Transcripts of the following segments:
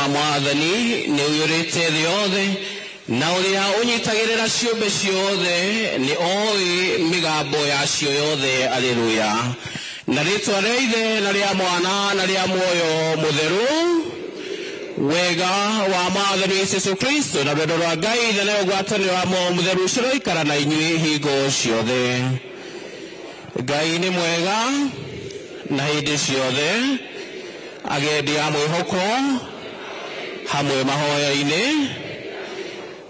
Mwathani ni uyurite thĩ yothe na ũrĩa ũnyitagĩrĩra ciũmbe ciothe nĩ oĩ mĩgambo yacio yothe. Aleluya. Na rĩtwa rĩa Ithe na rĩa Mwana na rĩa Muoyo Mũtheru, wega wa Mwathani Jesũ Kristo na wendo rwa Ngai na nayo ngwatanĩro ya Muoyo Mũtheru ciroikara na inyuĩ hingo ciothe. Ngai nĩ mwega na hĩndĩ ciothe, agendi a mwĩhoko hamwe mahoya-inĩ.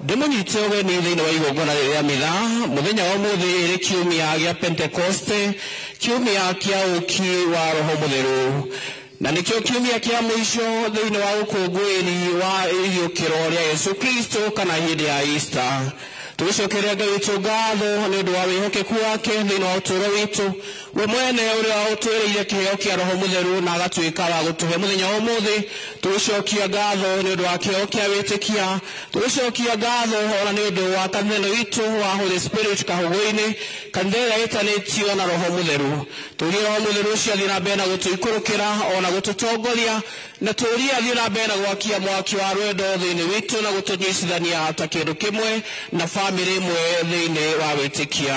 Ndĩmũnyite ũgeni thĩinĩ wa igongona rĩrĩa mitha mũthenya wa ũmũthĩ ĩrĩ kiumia gĩa Pentekoste, kiumia kĩa ũki wa Roho Mũtheru, na nĩkĩo kiumia kĩa mũico thĩinĩ wa ũkũngũĩri wa iriũkĩro rĩa Yesu Kristo kana hĩndĩ ya Easter. Tũgĩcokeria Ngai witũ ngatho nĩ ũndũ wa wĩhokeku wake thĩinĩ wa ũtũũro witũ, we mwene ũrĩa ũtwĩrĩire kĩheo kĩa Roho Mũtheru na agatuĩka wa gũtũhe mũthenya wa ũmũthĩ. Tũgĩcokia ngatho nĩ ũndũ wa kĩheo kĩa wĩtĩkia, tũgĩcokia ngatho ona nĩ ũndũ wa kanitha witũ wa Holy Spirit kahũgũ-inĩ, kanitha ĩrĩa ĩtanĩtio na Roho Mũtheru. Tũũrie Roho Mũtheru ũcio athiĩ na mbere na gũtũikũrũkĩra ona gũtũtongoria, na tũũrie athiĩ na mbere na gwakia mwaki wa rwendo thĩinĩ witũ na gũtũnyitithania ta kĩndũ kĩmwe na bamĩrĩ ĩmwe thĩinĩ wa wĩtĩkia.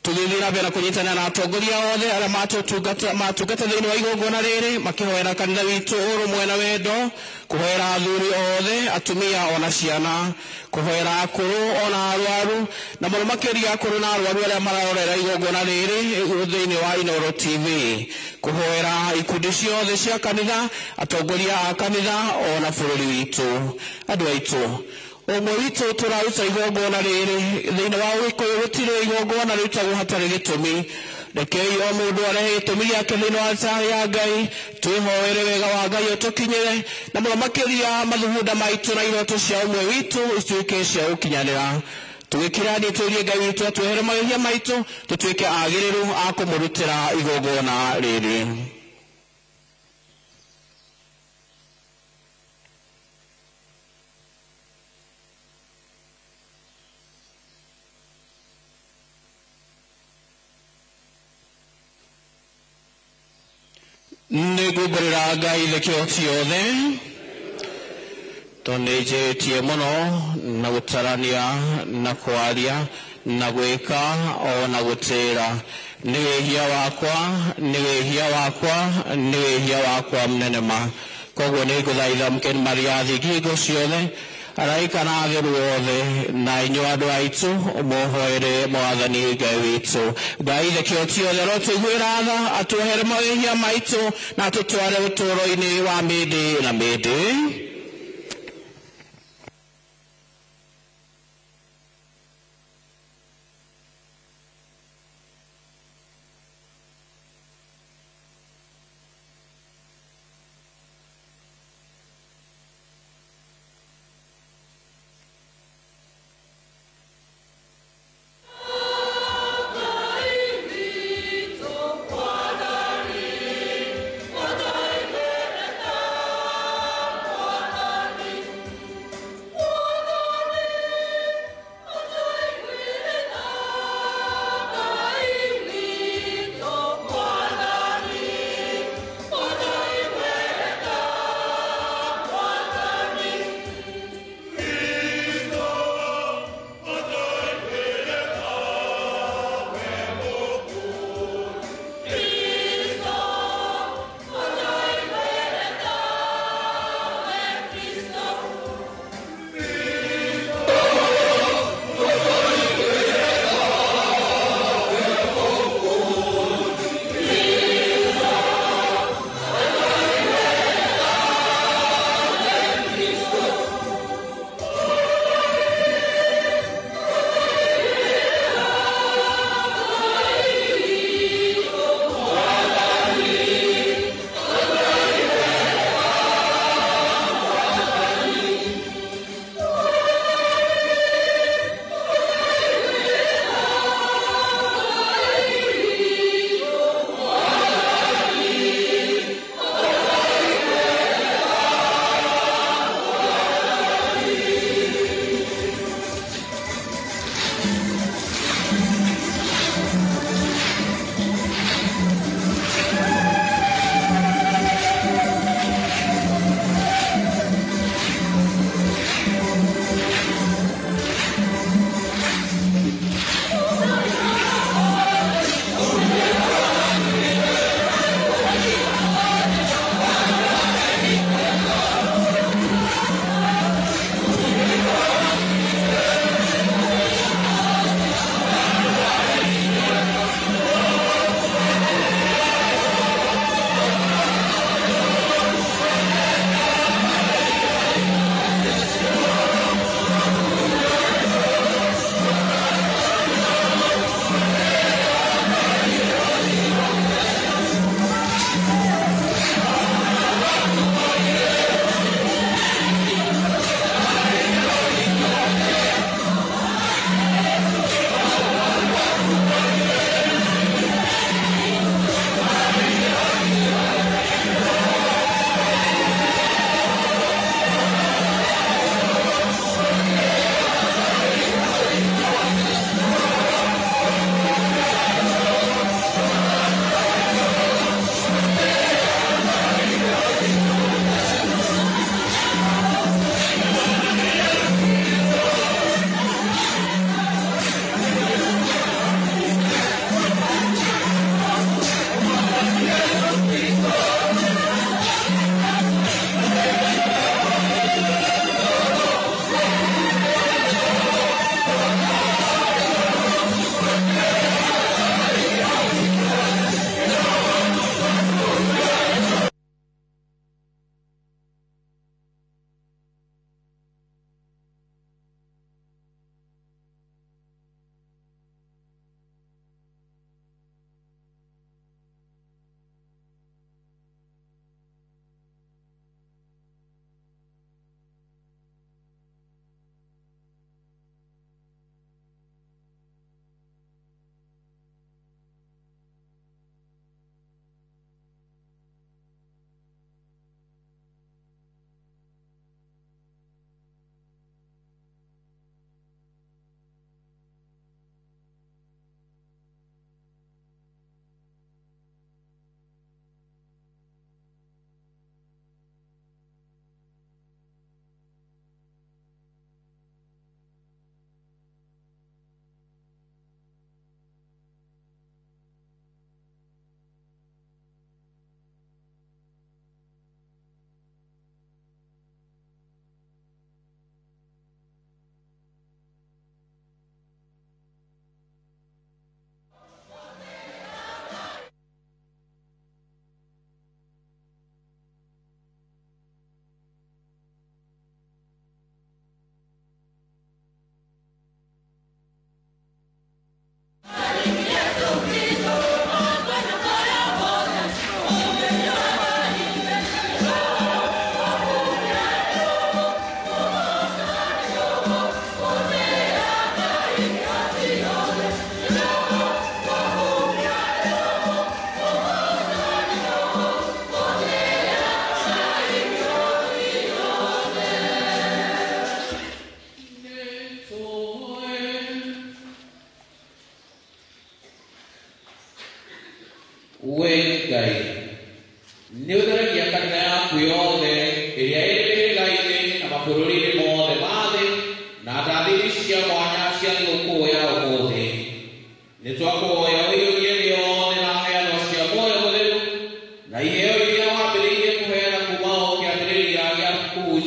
Tũgĩthiĩ na mbere na kũnyitana na atongoria othe arĩa matungata thĩinĩ wa igongona rĩrĩ, makĩhoera kanitha witũ ũrũmwe na wendo, kũhoera athuri othe, atumia ona ciana, kũhoera akũrũ ona arwaru, na mũno makĩria akũrũ na arwaru arĩa mararorera igongona rĩrĩ thĩinĩ wa Inooro TV, kũhoera ikundi ciothe cia kanitha, atongoria a kanitha ona bũrũri witũ. Andũ aitũ, ũmwe witũ tũraruta igongona rĩrĩ thĩinĩ wa Ũgĩkũyũ gũtirĩ igongona rĩrutagwo hatarĩ gĩtũmi. Rekei o mũndũ arehe gĩtũmi gĩake thĩinĩ wa altar ya Ngai, twĩhoere wega wa Ngai ũtũkinyĩre, na mũno makĩria mathugunda maitũ na iroto cia ũmwe witũ ituĩke cia gũkinyanĩra. Tũgĩkĩrania tũũrie Ngai witũ atwehere mahĩtia maitũ, tũtuĩke agĩrĩru a kũmũrutĩra igongona rĩrĩ. Nĩngũmbũrĩra Ngai thĩkĩo ciothe, tondũ nĩnjĩtie mũno na gũtarania na kwaria na gwĩka o na gũtĩĩra. Nĩ wĩhia wakwa, nĩ wĩhia wakwa, nĩ wĩhia wakwa mũnene ma. koguo nĩ ngũthaitha Mkeni Mariathi ngingo ciothe araika na atheru othe na inyuĩ andũ aitũ mũhoere Mwathani Ngai witũ. Ngai ithe kĩothe arotũiguĩra tha atuohere mawĩhia maitũ na atũtware ũtũũro-inĩ wa mĩndĩ na mĩndĩ.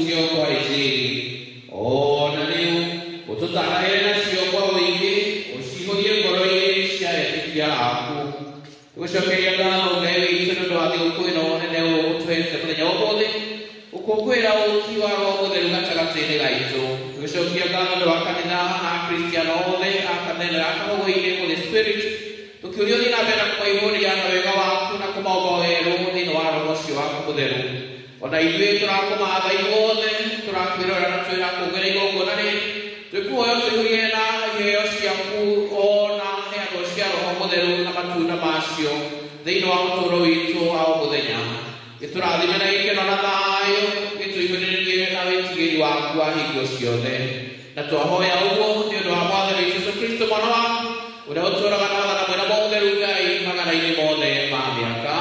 cio kwa injili ona riu ututaraire nacio kwa wingi ucihorie ngoro-ini cia etĩkia aku tũgũcokeria ngatho Ngai witũ nĩ ũndũ wa thigũkũ ĩno nene ũtũhete mũthenya wa ũmũthĩ ũkũngũĩra ũũki wa Roho Mũtheru gatagatĩ-inĩ gaitũ tũgĩcokia ngatho nĩ wa kanitha na akristiano othe a kanitha ya Kahũgũ-inĩ Holy Spirit tũkĩũria ũthiĩ na mbere na kũmaihũria na wega waku na kũmaũmba werũ thĩinĩ wa Roho ũcio waku mũtheru ona ithuĩ tũrakũmatha inyuothe tũrakwĩrora na twĩrakũngũĩra igongona rĩrĩ twĩkuoya tũihũrie na iheo ciaku ona heano cia Roho Mũtheru na matunda macio thĩinĩ wa ũtũũro witũ wa o mũthenya gĩtũrathime na gĩkeno na thayũ gĩtũihũrĩrie na wĩtigĩri waku wa hingo ciothe na twahoya ũguo nĩ ũndũ wa Mwathani Jesũ Kristo mwana waku ũrĩa ũtũũraga na wathana mwena mũtheru Ngai magana-inĩ mothe ma mĩaka.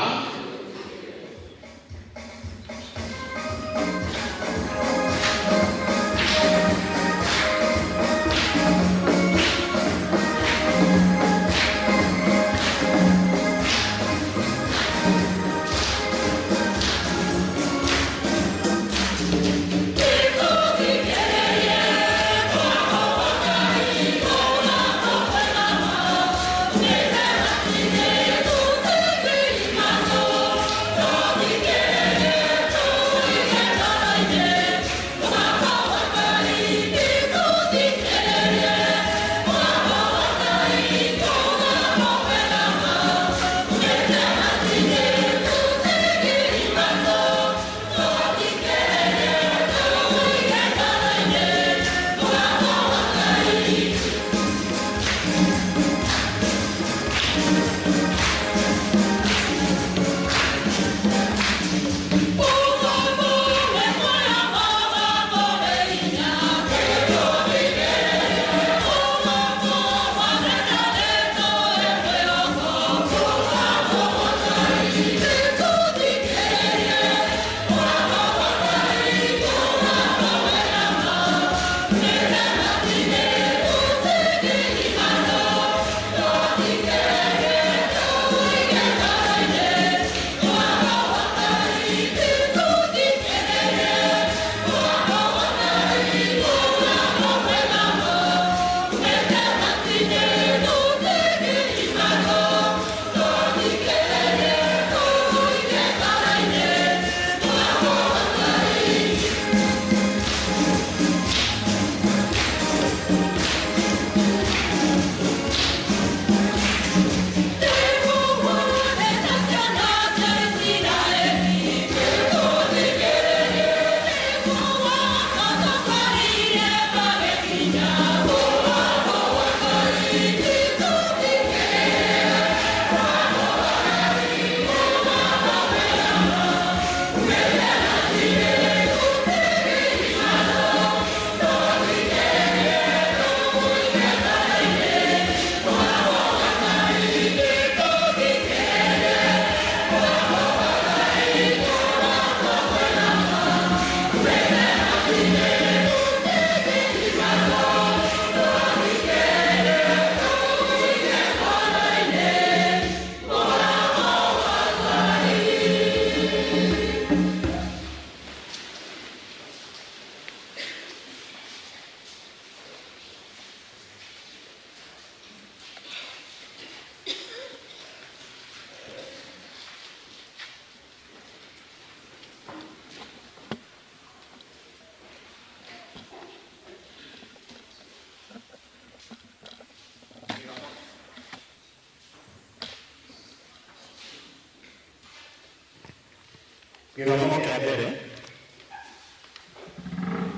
Gĩthomo kĩa mbere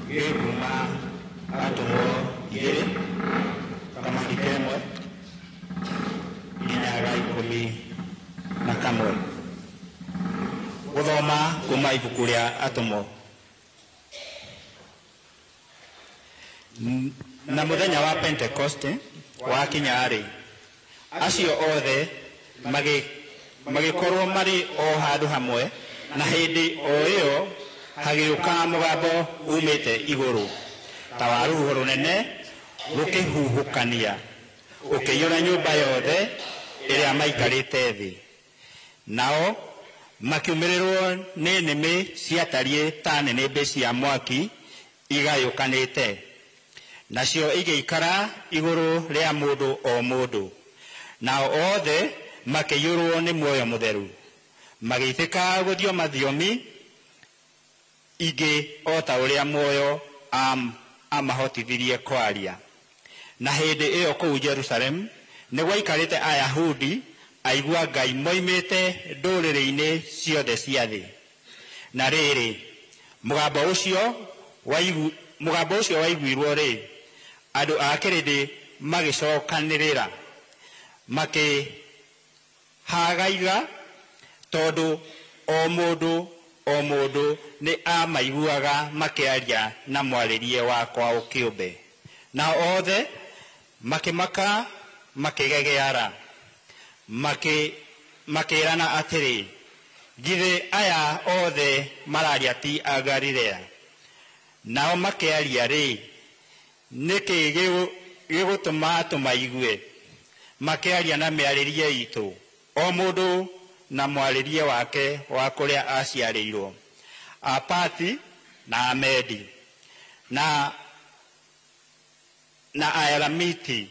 gĩkuma Atũmwo 2 kamũhari kemwe nginya ga 11 gũthoma kuma ibuku rĩa Atũmwo. Na mũthenya wa Pentekoste wakinya-rĩ, acio othe magĩkorwo marĩ o handũ hamwe, na hĩndĩ o ĩyo hagĩũka mũgambo umĩte igũrũ ta wa rũhuho rũnene rũkĩhuhũkania ũkĩiyũra nyũmba yothe ĩrĩa maikarĩte thĩ. Nao makiumirĩrwo nĩ nĩmĩ ciatariĩ ta nĩnĩmbĩ cia mwaki igayũkanĩte, nacio igĩikara igũrũ rĩa mũndũ o mũndũ, nao othe makĩiyũrwo nĩ muoyo mũtheru, magĩithĩka gũthioma thiomi ingĩ o ta ũrĩa muoyo amahotithirie kwaria. Na hĩndĩ ĩyo kũu Jerusalemu nĩ gwaikarĩte Ayahudi aigua Ngai moimĩte ndũrĩrĩ-inĩ ciothe cia thĩ. Na rĩrĩ, mũgambo ũcio waiguirwo rĩ, andũ a kĩrĩndĩ magĩcokanĩrĩra makĩhagaiga, tondũ o mũndũ nĩ amaiguaga makĩaria na mwarĩrie wa kwao kĩũmbe. Nao othe makĩmaka makĩgegeara, makĩrana atĩrĩ, githĩ aya othe mararia ti a Galilea? Nao makĩaria rĩ, nĩkĩ gĩgũtũma tũmaigue makĩaria na mĩarĩrie itũ, o mũndũ na mwarĩrie wake wa kũrĩa aciarĩirwo, Apati na Amedi na Aelamiti,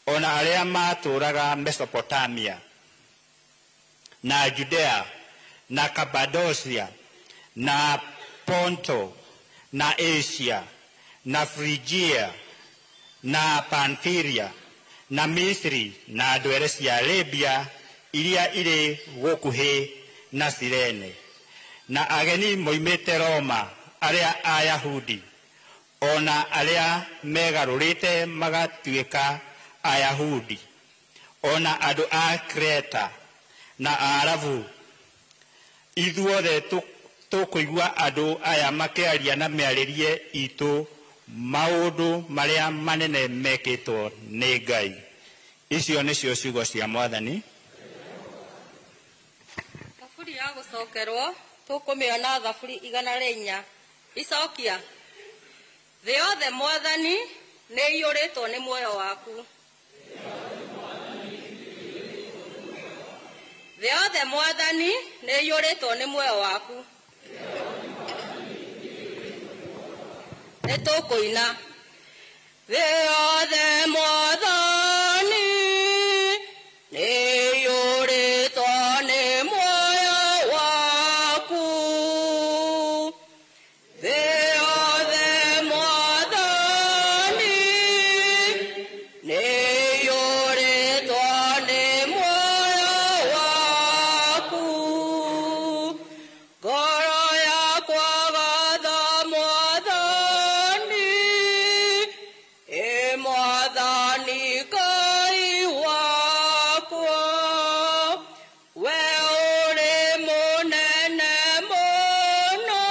ona arĩa matũũraga Mesopotamia na Judea na Kapadosia na Ponto na Asia na Phrygia na Pamphylia na Misri na andũ erĩ cia Arabia iria irĩ gũkuhĩ na Cirene, na ageni moimĩte Roma arĩa Ayahudi, ona arĩa megarũrĩte magatuĩka Ayahudi, ona andũ a Kreta na Arabu. Ithuothe tũkũigua andũ aya makĩaria na mĩarĩrie itũ maũndũ marĩa manene mekĩtwo nĩ Ngai. Icio nĩcio ciugo cia Mwathani. Thaburi ya gũcokerwo tũkũmĩona Thaburi 104. Icokia: thĩ yothe Mwathani nĩ ĩiyũrĩtwo nĩ muoyo waku. Thĩ yothe Mwathani nĩ ĩiyũrĩtwo nĩ muoyo waku. Nĩtũkũina: thĩ yothe Mwathani nĩ ĩiyũrĩtwo nĩ muoyo waku. Thĩ yothe Mwathani nĩ ĩiyũrĩtwo nĩ muoyo waku. Ngoro yakwa gatha Mwathani, Mwathani Ngai wakwa. We ũrĩ mũnene mũno,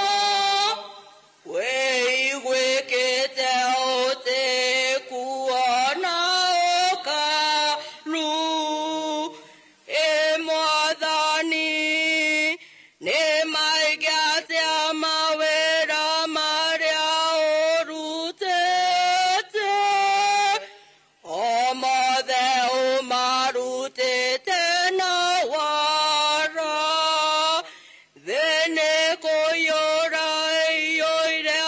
wĩiguĩkĩte ũtĩkuona ũkaru. Mwathani, nĩ maingĩ atĩa mawĩra marĩa ũrutĩte, o mothe ũmarutĩte na wara. Thĩ nĩ kũiyũra ĩiyũire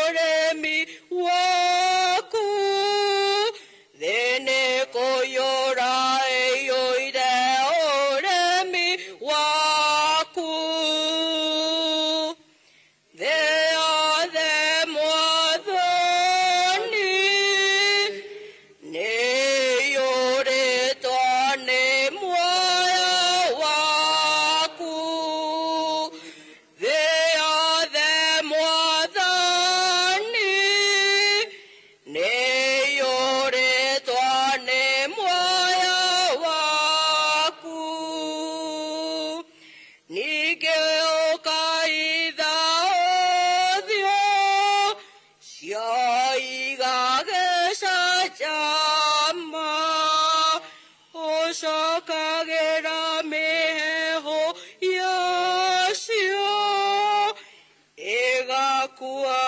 ũrĩmi waku. Thĩ nĩ kũiyũra ĩiyũire ũrĩmi waku. Thĩ yothe Mwathani nĩ ĩiyũrĩtwo nĩ muoyo waku. Thĩ yothe Mwathani nĩ ĩiyũrĩtwo nĩ muoyo waku. Ningĩ ũkaitha ũthiũ cio igagĩcanjama, ũcokagĩra mĩheehũ yacio, ĩgakua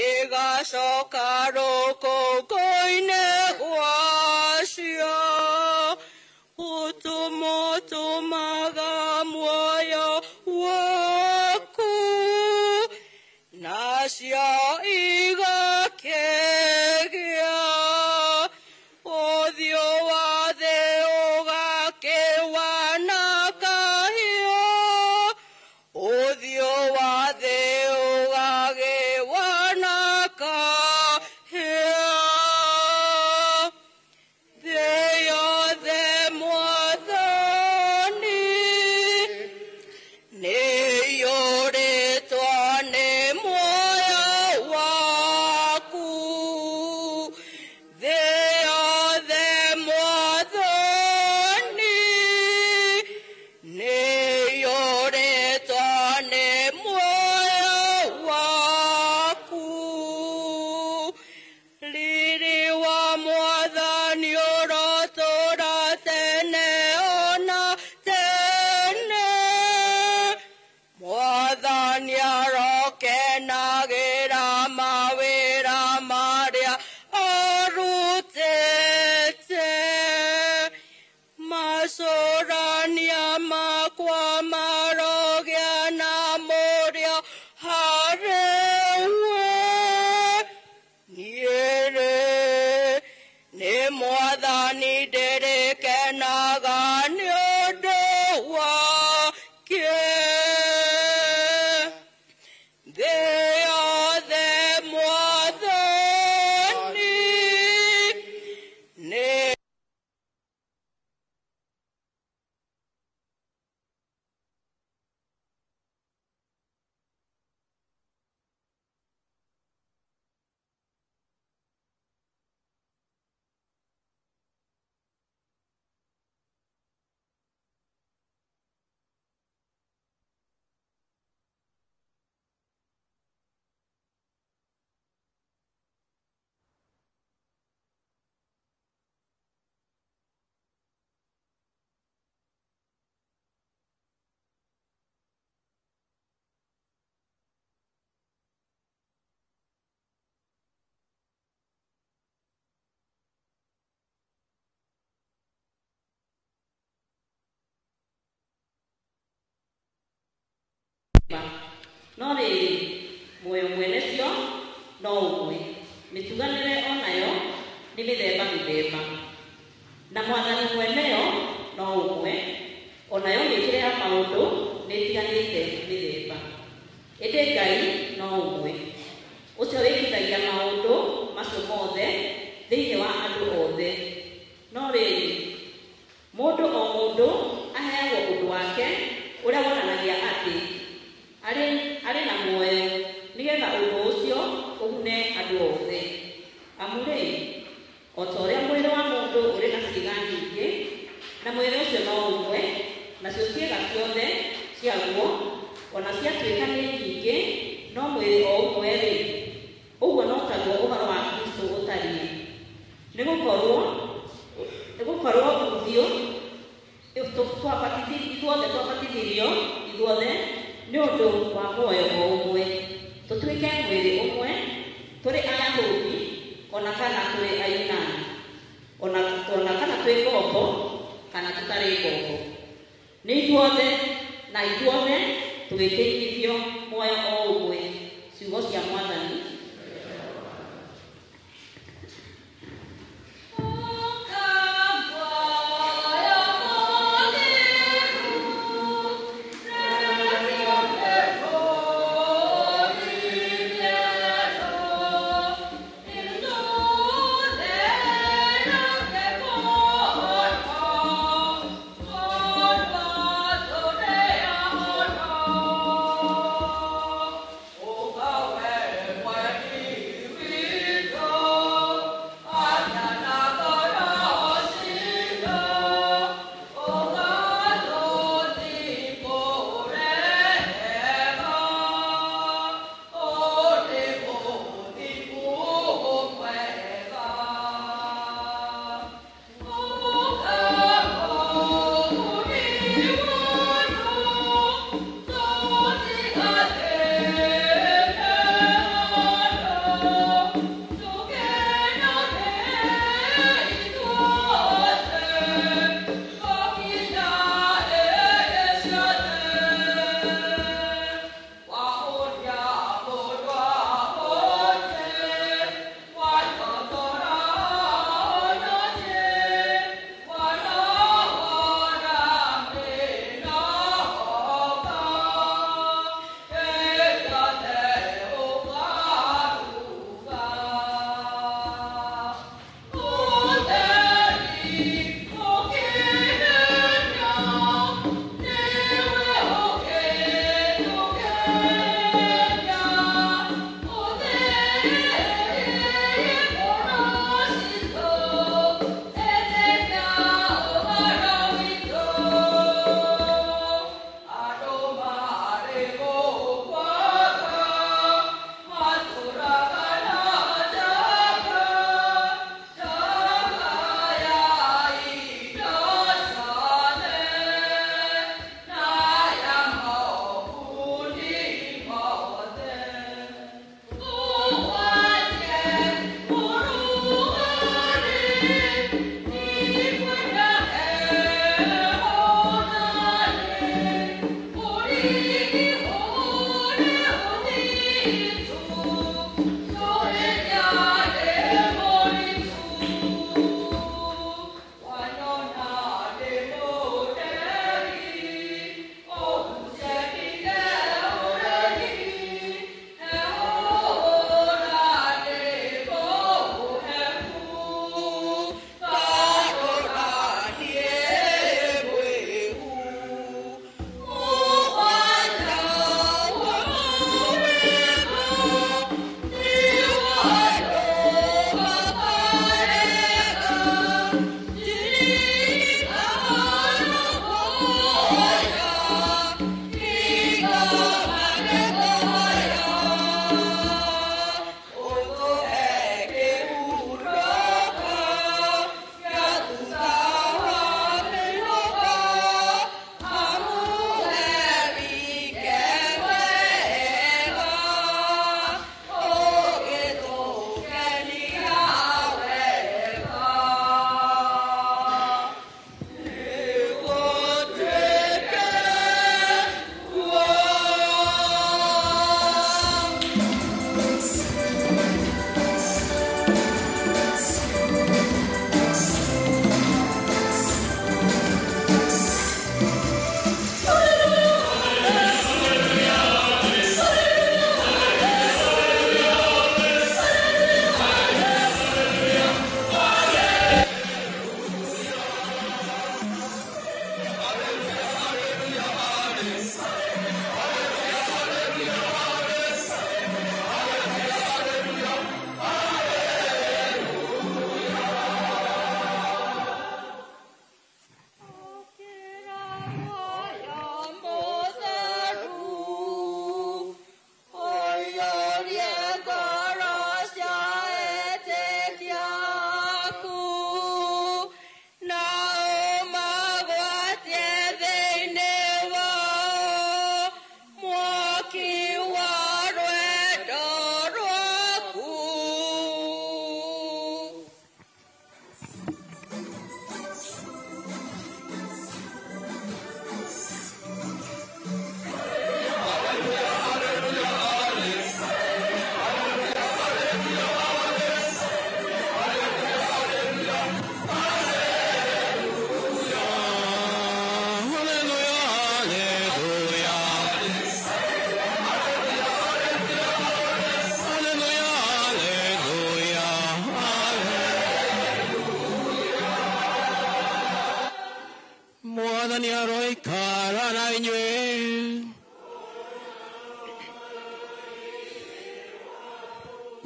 ĩgacoka rũkũngũ-inĩ gwacio. Ũtũmaga muoyo cia igakĩgĩa ũthiũ wa thĩ ũgakĩwa na kahiũ ũthiũ wa thĩ ũgakĩwa na kahiũ thĩ yothe Mwathani nĩyũrĩtwo nĩ muoyo waku thĩ yothe Mwathani nĩyũrĩtwo nĩ muoyo waku riri wa Mwathani ũrotũũra tene ona tene Mwathani arokenagĩra mawĩra marĩa arutĩte macũrania makwa marogĩa na mũrĩo harĩ we niĩ nĩ Mwathani ndĩrĩkenaga nĩ ũndũ wake thĩ yothe Mwathani nĩ no rĩrĩ muoyo mwenecio no ũmwe mĩtuganĩre onayo nĩ mĩthemba mĩthemba na Mwathani mweneyo no ũmwe onayo mĩkĩre ya maũndũ nĩ ĩtiganĩte mĩthemba ĩndĩ Ngai no ũmwe ũcio wĩkithagia maũndũ macio mothe thĩinĩ wa andũ othe no rĩrĩ mũndũ o mũndũ aheagwo ũndũ wake ũrĩa wonanagia atĩ arĩ na muoyo nĩgetha ũndũ ũcio ũgune andũ othe amu rĩ o ta ũrĩa mwĩrĩ wa mũndũ ũrĩ na ciĩga nyingĩ na mwĩrĩ ũcio no ũmwe nacio ciĩga ciothe ciaguo ona ciatuĩka nĩ nyingĩ no mwĩrĩ o ũmwe rĩ ũguo no taguo ũhoro wa Kristo ũtariĩ nĩ gũkorwo ũthiũ twabatithirio ithuothe nĩ ũndũ wa muoyo o ũmwe tũtuĩke mwĩrĩ ũmwe tũrĩ Ayahudi ona kana tũrĩ Ayunani ona kana twĩ ngombo kana tũtarĩ ngombo nĩ ithuothe na ithuothe tũgĩkĩnyithio muoyo o ũmwe ciugo cia Mwathani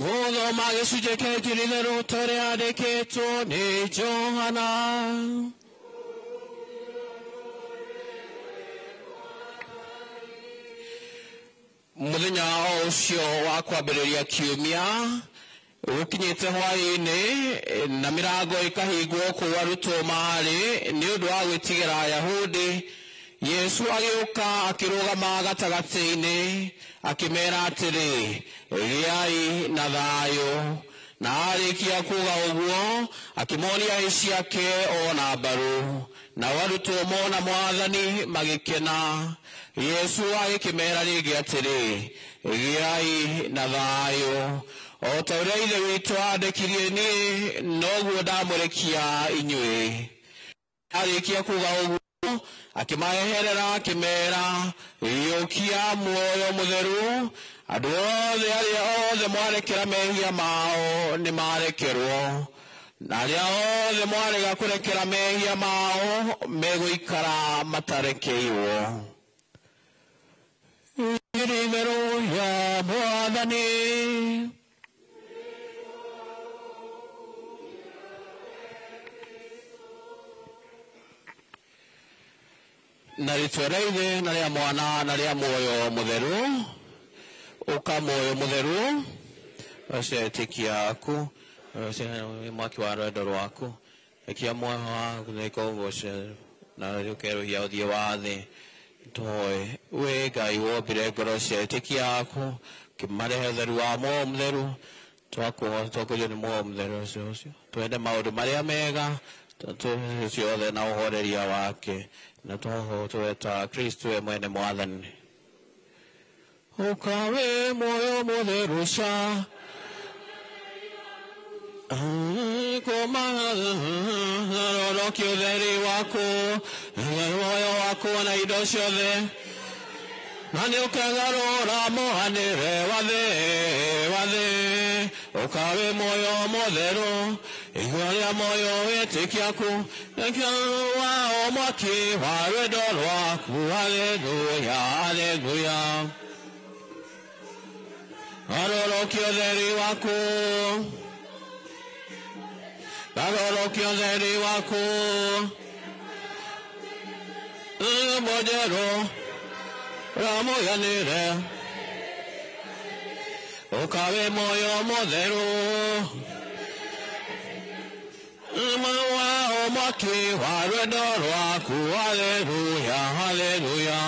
Gũthoma gĩcunjĩ kĩngĩ itherũ tũrĩa andĩkĩtwo nĩ Johana. Mũthenya ũcio wa kwambĩrĩria kiumia gũkinyĩte hwaĩ-inĩ na mĩrango ĩkahingwo kũu arutwo marĩ nĩ ũndũ wa gwĩtigĩra Ayahudi, Yesu agĩũka akĩrũgama gatagatĩ-inĩ akĩmeera atĩrĩ, gĩai na thayũ. Na arĩkia kuuga ũguo akĩmonia hĩ ciake ona mbaru. Nao arutwo mona Mwathani magĩkena. Yesu agĩkĩmeera rĩngĩ atĩrĩ, gĩai na thayũ. O ta ũrĩa ithe witũ andĩkirie niĩ, noguo ndamũrekia inyuĩ. Arĩkia kuuga ũguo akĩmaeherera akĩmeera, gĩũkia muoyo mũtheru. Andũ othe arĩa othe mwarekera mehia mao nĩ marekerwo, na arĩa othe mwarega kũrekera mehia mao megũikara matarekeirwo. Itherũ rĩa Mwathani. Na rĩtwa rĩa Ithe na rĩa Mwana na rĩa muoyo mũtheru. Ũka muoyo mũtheru, ũcio etĩkia aku, mwaki wa rwendo rwaku, ekia muoyo waku nĩkũgũca na ũkerũhia ũthiũ wa thĩ. Tũĩ wĩ Ngai wombire ngoro cia etĩkia aku, ũkĩmarehe ũtheru wa muoyo mũtheru, twakũrio nĩ muoyo mũtheru ũcio. Twende maũndũ marĩa mega, ciothe na ũhoreria wake, na tweta Kristo we mwene Mwathani. Ũkawe muoyo mũtheru ca kũmarorokia ũtheri waku, muoyo waku na indo ciothe, na nĩ ũkagarũra mũhanĩre wa thĩ. Ũkawe muoyo mũtheru, igua rĩa muoyo wĩtĩkia ku, wao mwaki wa rwendo rwaku. Haleluya, haleluya. Garũrũkia ũtheri waku, garũrũkia ũtheri waku, mũnjerũ ramũganĩre. Ũkawe muoyo mũtheru, wao mwaki wa rwendo rwaku. Haleluya, haleluya.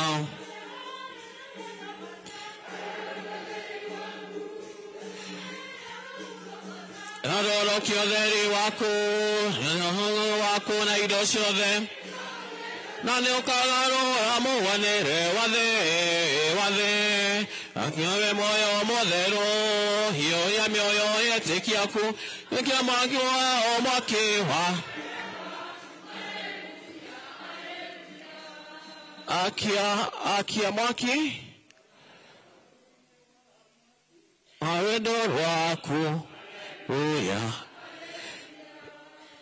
Garũrũkia ũtheri waku na indo ciothe, na nĩ ũkagarũra mũhanĩre wa thĩ. Akiawe muoyo mũtheru, hiũhia mĩoyo yetĩkia ku, nĩkĩo mwaki wao mwaki wa akia mwaki wa rwendo rwaku.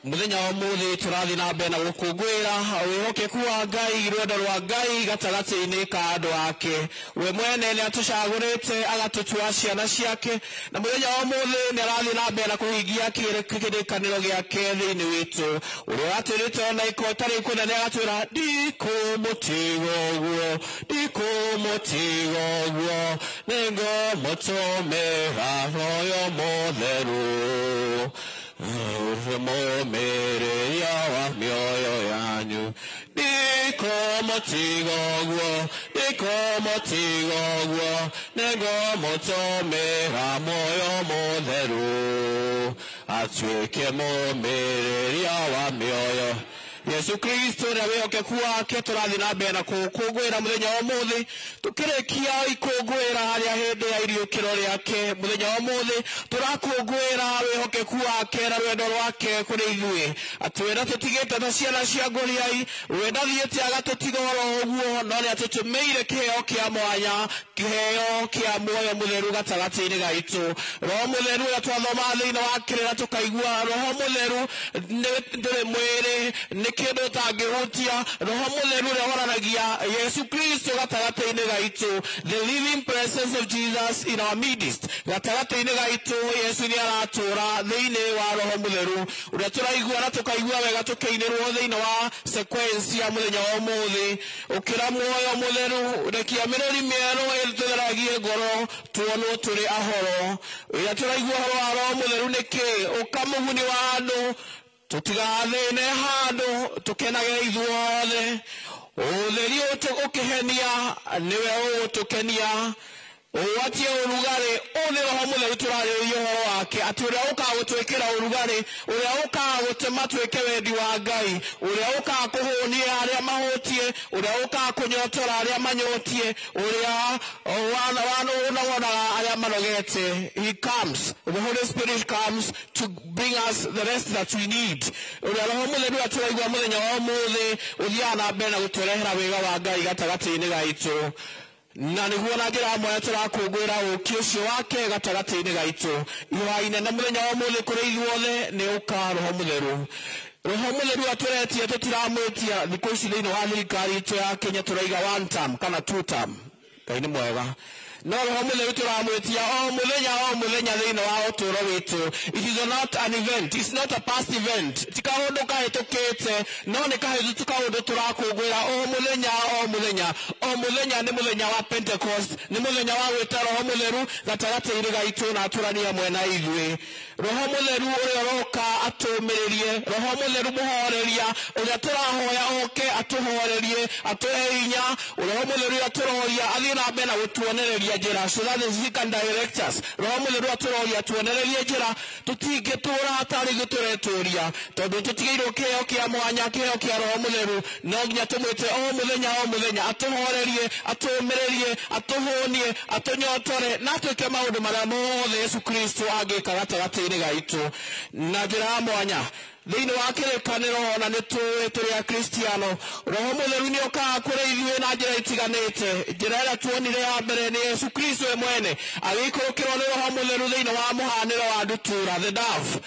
Mũthenya wa ũmũthĩ tũrathiĩ na mbere na gũkũngũĩra wĩhokeku wa Ngai, rwendo rwa Ngai gatagatĩ-inĩ ka andũ ake. We mwene nĩ atũcagũrĩte agatũtua ciana ciake, na mũthenya wa ũmũthĩ nĩ arathiĩ na mbere na kũhingia kĩrĩkanĩro gĩake thĩinĩ witũ. Ũrĩa atwĩrĩte ona itarĩ kũnene agatwĩra, ndikũmũtiga ũguo, nĩngũmũtũmĩra muoyo mũtheru. Mũmĩrĩria wa mĩoyo yanyu, ndikũmũtiga ũguo, nĩngũmũtũmĩra muoyo mũtheru, atuĩke mũmĩrĩria wa mĩoyo. Yesu Kristo ũrĩa wĩhokeku wake tũrathiĩ na mbere na kũngũĩra mũthenya wa ũmũthĩ, tũkĩrĩkia ikũngũĩra harĩa hĩndĩ ya iriũkĩro rĩake. Mũthenya wa ũmũthĩ tũrakũngũĩra wĩhokeku wake na rwendo rwake kũrĩ ithuĩ, atĩ we ndatũtigĩte ta ciana cia ngũriai, we ndathiĩte agatũtiga oro ũguo, no nĩ atũtũmĩire kĩheo kĩa mwanya, kĩheo kĩa muoyo mũtheru gatagatĩ-inĩ gaitũ. Roho mũtheru ũrĩa twathoma thĩinĩ wa kĩrĩra tũkaigua, Roho mũtheru ndũrĩ mwĩrĩ, nĩ kĩndũ ũtangĩhutia roho mũtheru ũrĩa woranagia Yesu Kristo gatagatĩ-inĩ gaitũ, the living presence of Jesus in our midst. Gatagatĩ-inĩ gaitũ Yesu nĩ aratũũra thĩinĩ wa roho mũtheru ũrĩa tũraigua na tũkaigua wega tũkĩinĩrwo thĩinĩ wa sequence ya mũthenya wa ũmũthĩ. Ũkĩra muoyo mũtheru, rekia mĩrũri mĩerũ ĩtũtheragie ngoro tuonwo tũrĩ ahoro. Rĩrĩa tũraigua ũhoro wa roho mũtheru nĩkĩ? Ũkamũguni wa andũ, tũtigathĩne handũ, tũkenage ithuothe. Ũtheri ũkĩhenia nĩwe ũgũtũkenia. Watie ũrugarĩ, nĩ roho mũtheru tũrarĩrĩria ũhoro wake, atĩ ũrĩa ũkaga gũtwĩkĩra ũrugarĩ, ũrĩa ũkaga gũtũma twĩke wendi wa Ngai, ũrĩa ũkaga kũhũnia arĩa mahũtie, ũrĩa ũkaga kũnyotora arĩa manyotie, ũrĩa wanogonaga arĩa manogete. He comes, the Holy Spirit comes to bring us the rest that we need. Ũrĩa roho mũtheru atũraigua mũthenya wa ũmũthĩ ũthiaga na mbere na gũtũrehera wega wa Ngai gatagatĩ-inĩ gaitũ. Na nĩguo na njĩra ĩmwe tũrakũngũĩra ũũki ũcio wake gatagatĩ-inĩ gaitũ. Ihoya inene mũthenya wa ũmũthĩ kũrĩ ithuothe nĩ ũka roho mũtheru. Roho mũtheru atũretie tũtiramwĩtia thikũ ici thĩinĩ wa thirikari itũ ya Kenya tũraiga 1 term kana 2 term. Ngai nĩ mwega. No roho mũtheru tũramwĩtia o mũthenya thĩinĩ wa ũtũũro witũ. It is not an event, it's not a past event. Ti kaũndũ kahĩtũkĩte, no nĩ kaũndũ tũrakũngũĩra o mũthenya nĩ mũthenya wa Pentecost, nĩ mũthenya wa gwĩta roho mũtheru gatagatĩ-inĩ gaitũ na atũrania hamwe na ithuĩ. Roho mũtheru ũrĩa ũroka atũmĩrĩrie, roho mũtheru mũhoreria ũrĩa tũrahoya oke atũhorerie, atũhe hinya, roho mũtheru atũroria athiĩ na mbere na gũtuonereria njĩra, so that he can direct us. Roho mũtheru atũroria tuonererie njĩra, tũtingĩtũũra hatarĩ gũtũretũria, tondũ tũtigĩirwo kĩheo kĩa mwanya, kĩheo kĩa roho mũtheru. No nginya tũmwĩte o mũthenya atũhorerie, atũmĩrĩrie, atũhũnie, atũnyotore na twĩke maũndũ marĩa mothe Yesu Kristo angĩka gatagatĩ-inĩ gaitũ na njĩra ya mwanya. Thĩinĩ wa kĩrĩkanĩro na nĩ tũĩ tũrĩ Akristiano, roho mũtheru nĩ okaga kũrĩ ithuĩ na njĩra itiganĩte. Njĩra ĩrĩa tuonire ya mbere nĩ Yesu Kristo we mwene agĩikũrũkĩrwo nĩ roho mũtheru thĩinĩ wa mũhanĩro wa ndutura, the dove.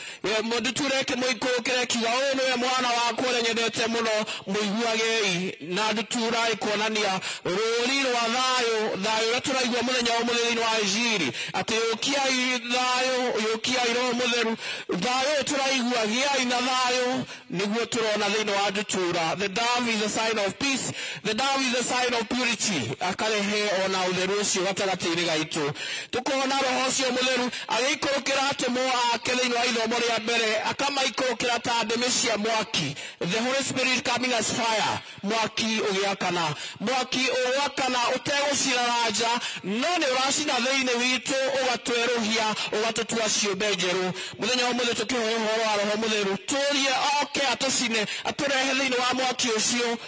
Ndutura ĩkĩmũikũrũkĩra ĩkiuga, ũyũ nĩwe mwana wakwa ũrĩa nyendete mũno, mũiguagei. Na ndutura ĩkuonania rũũri rwa thayũ ũrĩa tũraigua mũthenya wa ũmũthĩ thĩinĩ wa Injili, atĩ yũkiai thayũ, yũkiai roho mũtheru. Thayũ tũraigua, gĩai na thayũ nĩguo tũrona thĩinĩ wa ndutura. The dove is a sign of peace, the dove is a sign of purity. Akarehe ona ũtheru ũcio gatagatĩ-inĩ gaitũ. Tũkona roho ũcio mũtheru agĩikũrũkĩra atũmwo ake thĩinĩ wa ithomo rĩa mbere, akamaikũrũkĩra ta ndĩmĩ cia mwaki. The Holy Spirit coming as fire, mwaki ũgĩakana, mwaki ũgwakana ũtegũcirara nja, no nĩ ũracina thĩinĩ witũ ũgatwerũhia, ũgatũtua ciũmbe njerũ. Mũthenya wa ũmũthĩ tũkĩhoya ũhoro wa roho mũtheru, tũrie oke atũcine, atũrehe thĩinĩ wa mwaki ũcio,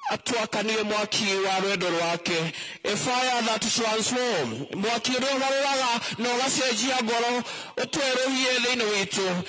atwakanie mwaki wa rwendo rwake. A fire that transform, mwaki ũrĩa ũgarũraga na ũgacenjia ngoro, ũtwerũhie thĩinĩ witũ.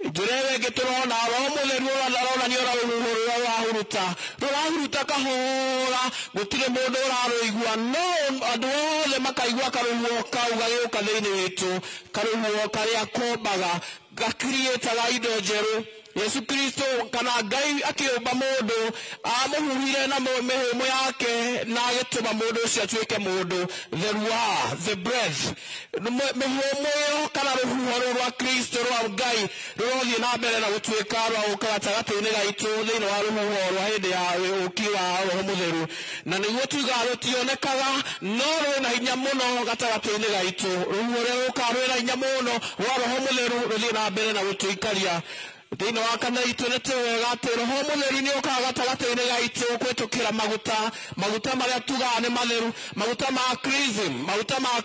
Njĩra ĩngĩ tũrona roho mũtheru ũronania rũhuho rũrĩa rũrahuruta kahora, gũtirĩ mũndũ ũrarũigua, no andũ othe makaigua karũhuho kau gagĩũka thĩinĩ witũ, karũhuho karĩa kombaga, gakiriĩtaga indo njerũ. Yesu Kristo kana Ngai akĩũmba mũndũ amũhuhire na mĩhũmũ yake na agĩtũma mũndũ ũcio atuĩke mũndũ. The ruah, the breath, mĩhũmũ ĩyo kana rũhuho rwa Kristo rwa Ngai rũrothiĩ na mbere na gũtuĩka rwa gũka gatagatĩ-inĩ gaitũ thĩinĩ wa rũhuho rwa hĩndĩ ya ũki wa roho mũtheru. Na nĩguo tugaga rũtionekaga, no rwĩna hinya mũno gatagatĩ-inĩ gaitũ. Rũhuho rũrĩa rũkaga rwĩna hinya mũno rwa roho mũtheru rũthiĩ na mbere na gũtũikaria. Thĩinĩ wa kanitha itũ nĩ tũwega atĩ roho mũtheru nĩ ũkaga gatagatĩ-inĩ gaitũ gwĩtũkĩra maguta marĩa tugaga nĩ matheru, maguta ma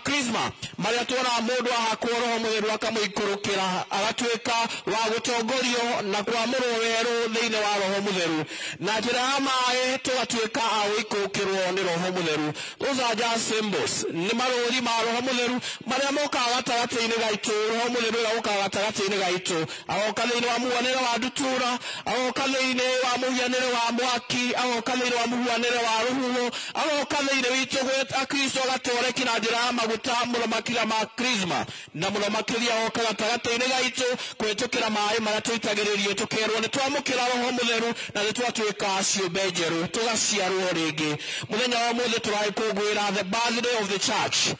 chrisma marĩa tuonaga mũndũ ahakwo roho mũtheru akamũikũrũkĩra agatuĩka wa gũtongorio na kwamũrwo werũ thĩinĩ wa roho mũtheru. Na njĩra ya maĩ tũgatuĩka a gũikũrũkĩrwo nĩ roho mũtheru. Those are just symbols, nĩ marũri ma roho mũtheru marĩa mokaga gatagatĩ-inĩ gaitũ. Roho mũtheru ũrĩa ũkaga gatagatĩ-inĩ gaitũ agoka thĩinĩ wa muoyo muhuanire wa ndutura agoka thiini wa muhianire wa mwaki agoka thiini wa muhuanire wa ruhuho agoka thiini witu gweta Kristo gatoreki na njira ya maguta muromakira ma krisma na muromakiria agoka gatagati-ini gaitu kwetukira mai maria tuitagiririo tukerwo ni twamukira roho mutheru na ni twatuika ciumbe njeru tugaciarwo ringi muthenya wa muthe turaikungwira the birthday of the church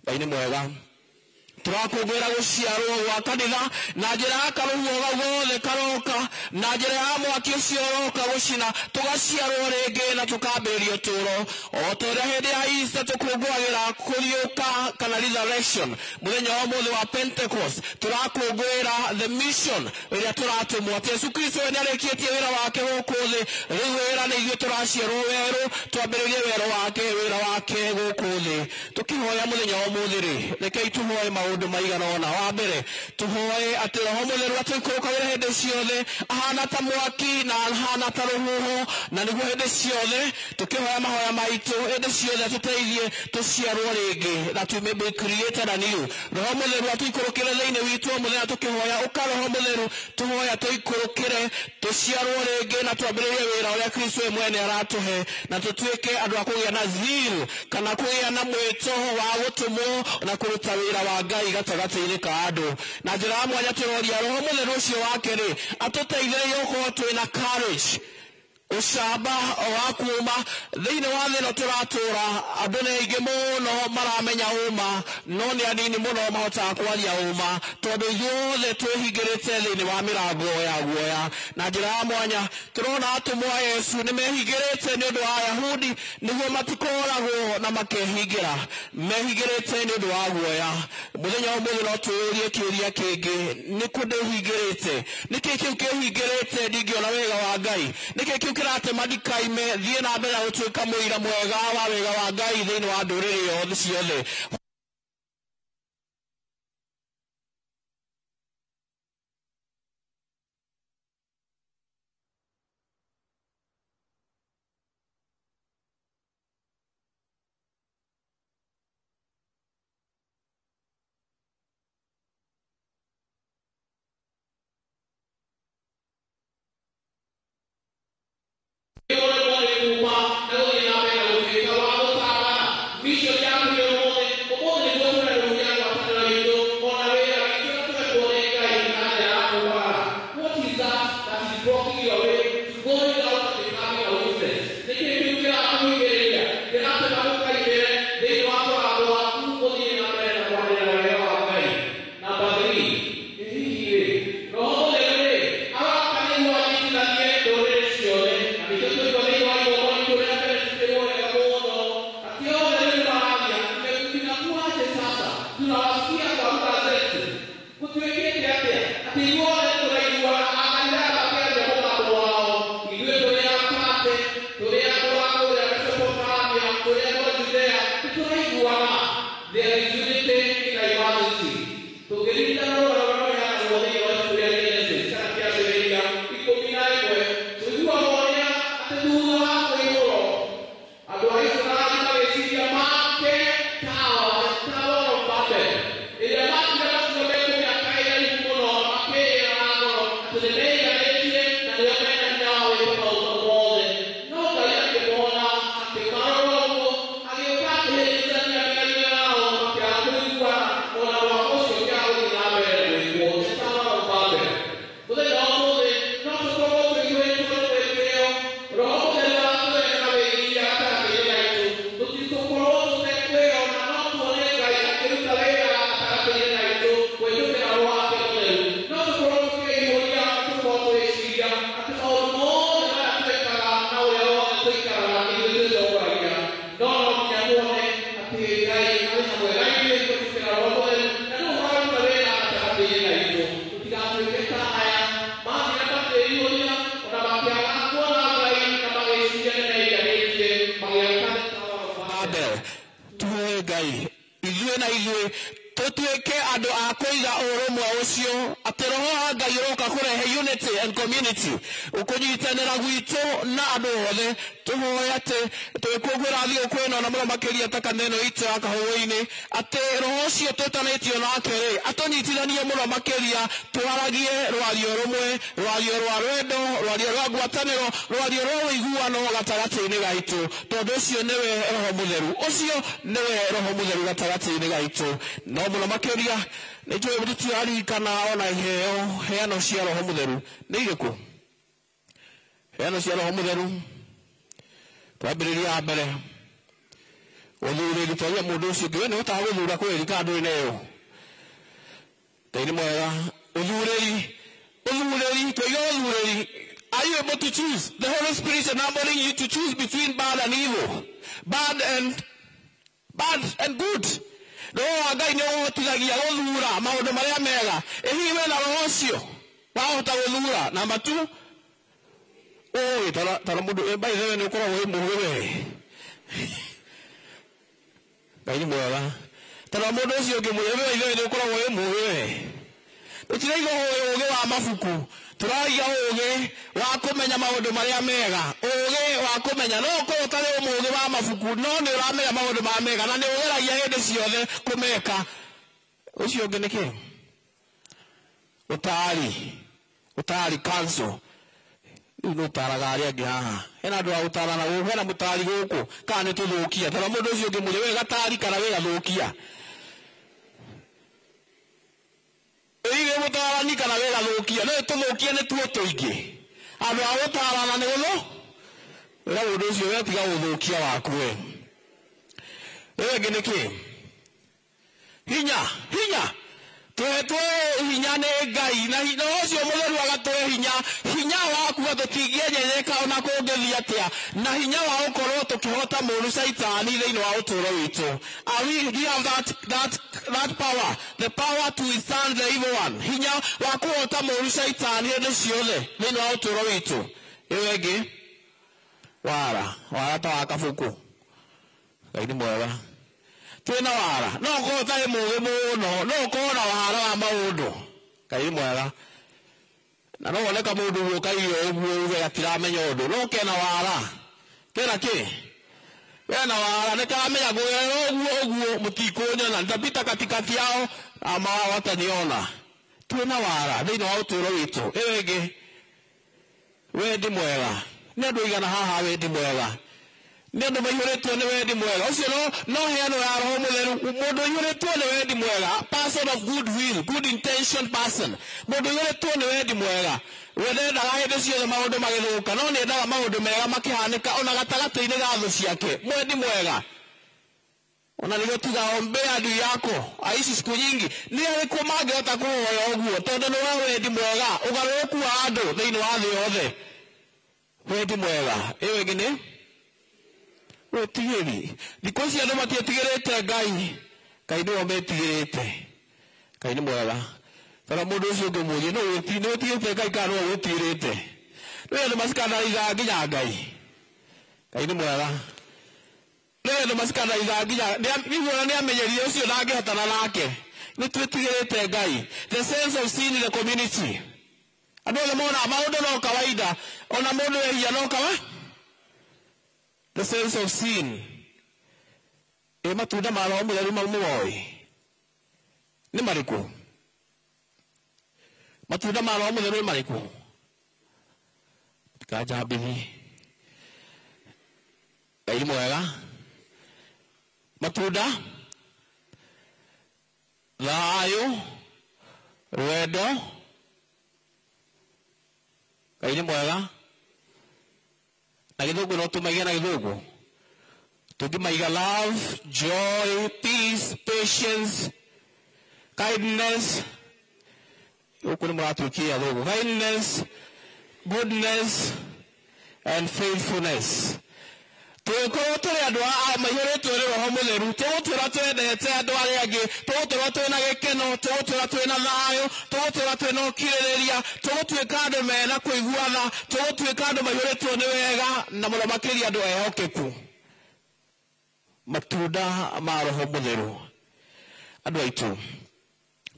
Ngai ni mwega turakungwira guciarwo gwa kanitha na njira ya karuhuo gau gothe karoka na njira ya mwaki ucio uroka gucina tugaciarwo ringi na tukambĩrĩria ũtũũro o ta ũrĩa hĩndĩ ya Easter tũkũngũagĩra kũriũka kana resurrection mũthenya wa ũmũthĩ wa Pentecost turakũngũĩra the mission ĩrĩa tũratũmwo atĩ Yesu Kristo we nĩarĩkĩtie wĩra wake gũkũ thĩ rĩu wĩra nĩ ithuĩ tũraciarwo werũ twambĩrĩrie wĩra wake gũkũ thĩ tũkĩhoya mũthenya wa ũmũthĩ rĩ rekei tũhoe maũndũ maigana ũna wa mbere tũhoe atĩ roho mũtheru atũikũrũkagĩra hĩndĩ ciothe ahana ta mwaki na ahana ta rũhuho na nĩguo hĩndĩ ciothe tũkĩhoya mahoya maitũ hĩndĩ ciothe atũteithie tũciarwo rĩngĩ that we may be created anew roho mũtheru atũikũrũkĩre thĩinĩ witũ mũthenya tũkĩhoya ũka roho mũtheru tũhoya tũikũrũkĩre tũciarwo rĩngĩ na twambĩrĩrie wĩra ũrĩa Kristo we mwene aratũhe na tũtuĩke andũ a kũgĩa na zeal kana kũgĩa na mwĩto wa gũtũmwo na kũruta wĩra wa Ngai gatagati-inĩ ka andũ na njĩra ya mwanya tũroria roho mũtheru ũcio wake rĩ atũteithĩrĩrie gũkorwo twĩna courage ucamba wa kuuma thĩinĩ wa thĩ ĩno tũratũũra andũ nĩ aingĩ mũno maramenya ũma no nĩ anini mũno mahotaga kwaria ũma tondũ ithuothe twĩhingĩrĩte thĩinĩ wa mĩrango ya guoya na njĩra ya mwanya tũrona atũmwo a Yesu nĩ mehingĩrĩte nĩ ũndũ wa Ayahudi nĩguo matikoragwo na makehingĩra mehingĩrĩte nĩ ũndũ wa guoya mũthenya ũmũthĩ no twĩyũrie kĩũria kĩngĩ nĩ kũ ndĩhingĩrĩte nĩkĩ kĩu kĩhingĩrĩte ndingĩona wega wa Ngai nĩkĩ kĩu kĩratũma mandikaime thiĩ na mbere gũtuĩka mũira mwega wa wega wa Ngai thĩinĩ wa ndũrĩrĩ ciothe Amen. tutuike andu a kuiga urumwe ucio ati roho wa Ngai uroka kurehe unity and community ukunyitanira gwitu na andu othe tuhoya ati twikugwira thio kwino na muno makiria takaneno itu akahoini ati roho ucio tutanitio nake ri atunyitithanie muno makiria twaragie rwario rumwe rwario rwa rwendo rwario rwa ngwataniro rwario rwa uiguano gatagati-ini gaitu tondu ucio niwe roho mutheru ucio niwe roho mutheru gatagati-ini gaitu no muno makiria nijue tutiririkana ona heano cia roho mutheru ni iriku heano cia roho mutheru twambiriria mbere uthuriri twaria mundu ucio ngiwe ni utaga guthura kwirika andu ineo Taini mwega uthuriri twiga uthuriri. Are you able to choose? The Holy Spirit is enabling you to choose between bad and evil, bad and good. Roho wa Ngai ni ũhotithagia gũthura maũndũ marĩa mega. Hihi we na roho ũcio wahota gũthura na matu tara mũndũ by the way nĩ ũkoragwo wĩ mũũgĩ we. Ngai nĩ mwega. Tara mũndũ ũcio ũngĩ mũũgĩ we nĩ ũkoragwo wĩ mũũgĩ we. Tũtiraiga ũũgĩ wa mabuku. Turaiga ũũgĩ wa kũmenya maũndũ marĩa mega. Ũũgĩ wa kũmenya no ũkorwo ũtarĩ mũũgĩ wa mabuku no nĩ ũramenya maũndũ ma mega na nĩ ũgeragia hĩndĩ ciothe kũmeka. Ũcio ũngĩ nĩ kĩ? Ũtari council. Rĩu nĩ ũtaraga arĩa angĩ haha. Hena andũ a gũtarana gũkũ, hena mũtari gũkũ. Kana nĩ tũthũkia. Tara mũndũ ũcio ũngĩ mũrĩ we gatari kana we gathũkia. Ige mutarani kana wega thukia no tuthukie ni tuo tuingi andu a gutarana ni guno wira undu ucio wetiga guthukia waku we ngi niki hinya twetwe hinya ni Ngai na hinya ucio mutheru agatwe hinya waku tutingĩenyenyeka ona kũngĩthiĩ atĩa na hinya wa gũkorwo tũkĩhota mũru Saitani thĩinĩ wa ũtũũro witũ. We have that power, the power to withstand the evil one. Hinya wa kũhota mũru Saitani hĩndĩ ciothe thĩinĩ wa ũtũũro witũ. Ĩyo ĩngĩ wara ta wa kabuku. Ngai nĩ mwega. Twina wara no ũkorwo ũtarĩ mũũgĩ mũno no ũkorwo na wara wa maũndũ. Ngai nĩ mwega. Na no woneka mundu ũkaigio ũguo uge atiramenya ũndũ no kena wara kena kĩ wena wara nĩ kamenya gwera ũguo mũtikũnyona ndapita katikati yao ama wataniona. Twina wara thĩinĩ wa ũtũũro witũ. Ĩyo ĩngĩ wendi mwega. Nĩ andũ aigana haha wendi mwega nĩ andũ maihũrĩtwo nĩ wendi mwega. Ũcio no heano ya roho mutheru. Mũndũ aihũrĩtwo nĩ wendi mwega, person of good will, good intention person. Mũndũ aihũrĩtwo nĩ wendi mwega. We ndendaga hĩndĩ ciothe maũndũ magĩthũka no nĩ endaga maũndũ mega makĩhanĩka ona gatagatĩ-inĩ ga thũ ciake. Mwendi mwega. Ona nĩguo tuga ombe adui yako aishi siku nyingi nĩ arĩkuo mangĩhota kũhoya ũguo tondũ nĩ wa wendi mwega ũgarũrũku wa andũ thĩinĩ wa thĩ yothe. Wendi mwega. Ĩyo ĩngĩ nĩ wetigĩri. Thikũ ici andũ matiĩtigĩrĩte Ngai. Ngai nĩwe metigĩrĩte. Ngai nĩ mwega. Tara mũndũ ũcio ũngĩ mũthĩ no wetigĩrĩte Ngai kana no wetigĩrĩte. Rĩu andũ masikandariza nginya Ngai. Ngai nĩ mwega. Rĩu andũ masikandariza nginya nĩguo nĩ amenyerire ũcio ndangĩhotana nake. Nĩ twĩtigĩrĩte Ngai. The sense of sin in the community. Andũ othe mona maũndũ no kawaida ona mũndũ ehia no kawaida. The sense of sin. Matunda ma roho mutheru mau muoĩ nĩ marĩkũ? Matunda ma roho mutheru nĩ marĩkũ? Kanjambithi. Ngai mwega. Matunda thayũ wendo. Ngai nĩ mwega. Na gĩthũngũ no tũmaiga na gĩthũngũ. Tũngĩmaiga love, joy, peace, patience, kindness. Gũkũ nĩ mũratũikia gĩthũngũ. Kindness, goodness and faithfulness. Tũgĩkorwo tũrĩ andũ maihũrĩtwo nĩ roho mutheru tũgũtũũra twendete andũ arĩa angĩ tũgũtũũra twĩna gĩkeno tũgũtũũra twĩna thayũ tũgũtũũra twĩna ũkirĩrĩria tũgũtuĩka andũ mena kũiguana tũgũtuĩka andũ maihũrĩtwo nĩ wega na mũno makĩria andũ ehokeku. Matunda ma roho mutheru. Andũ aitũ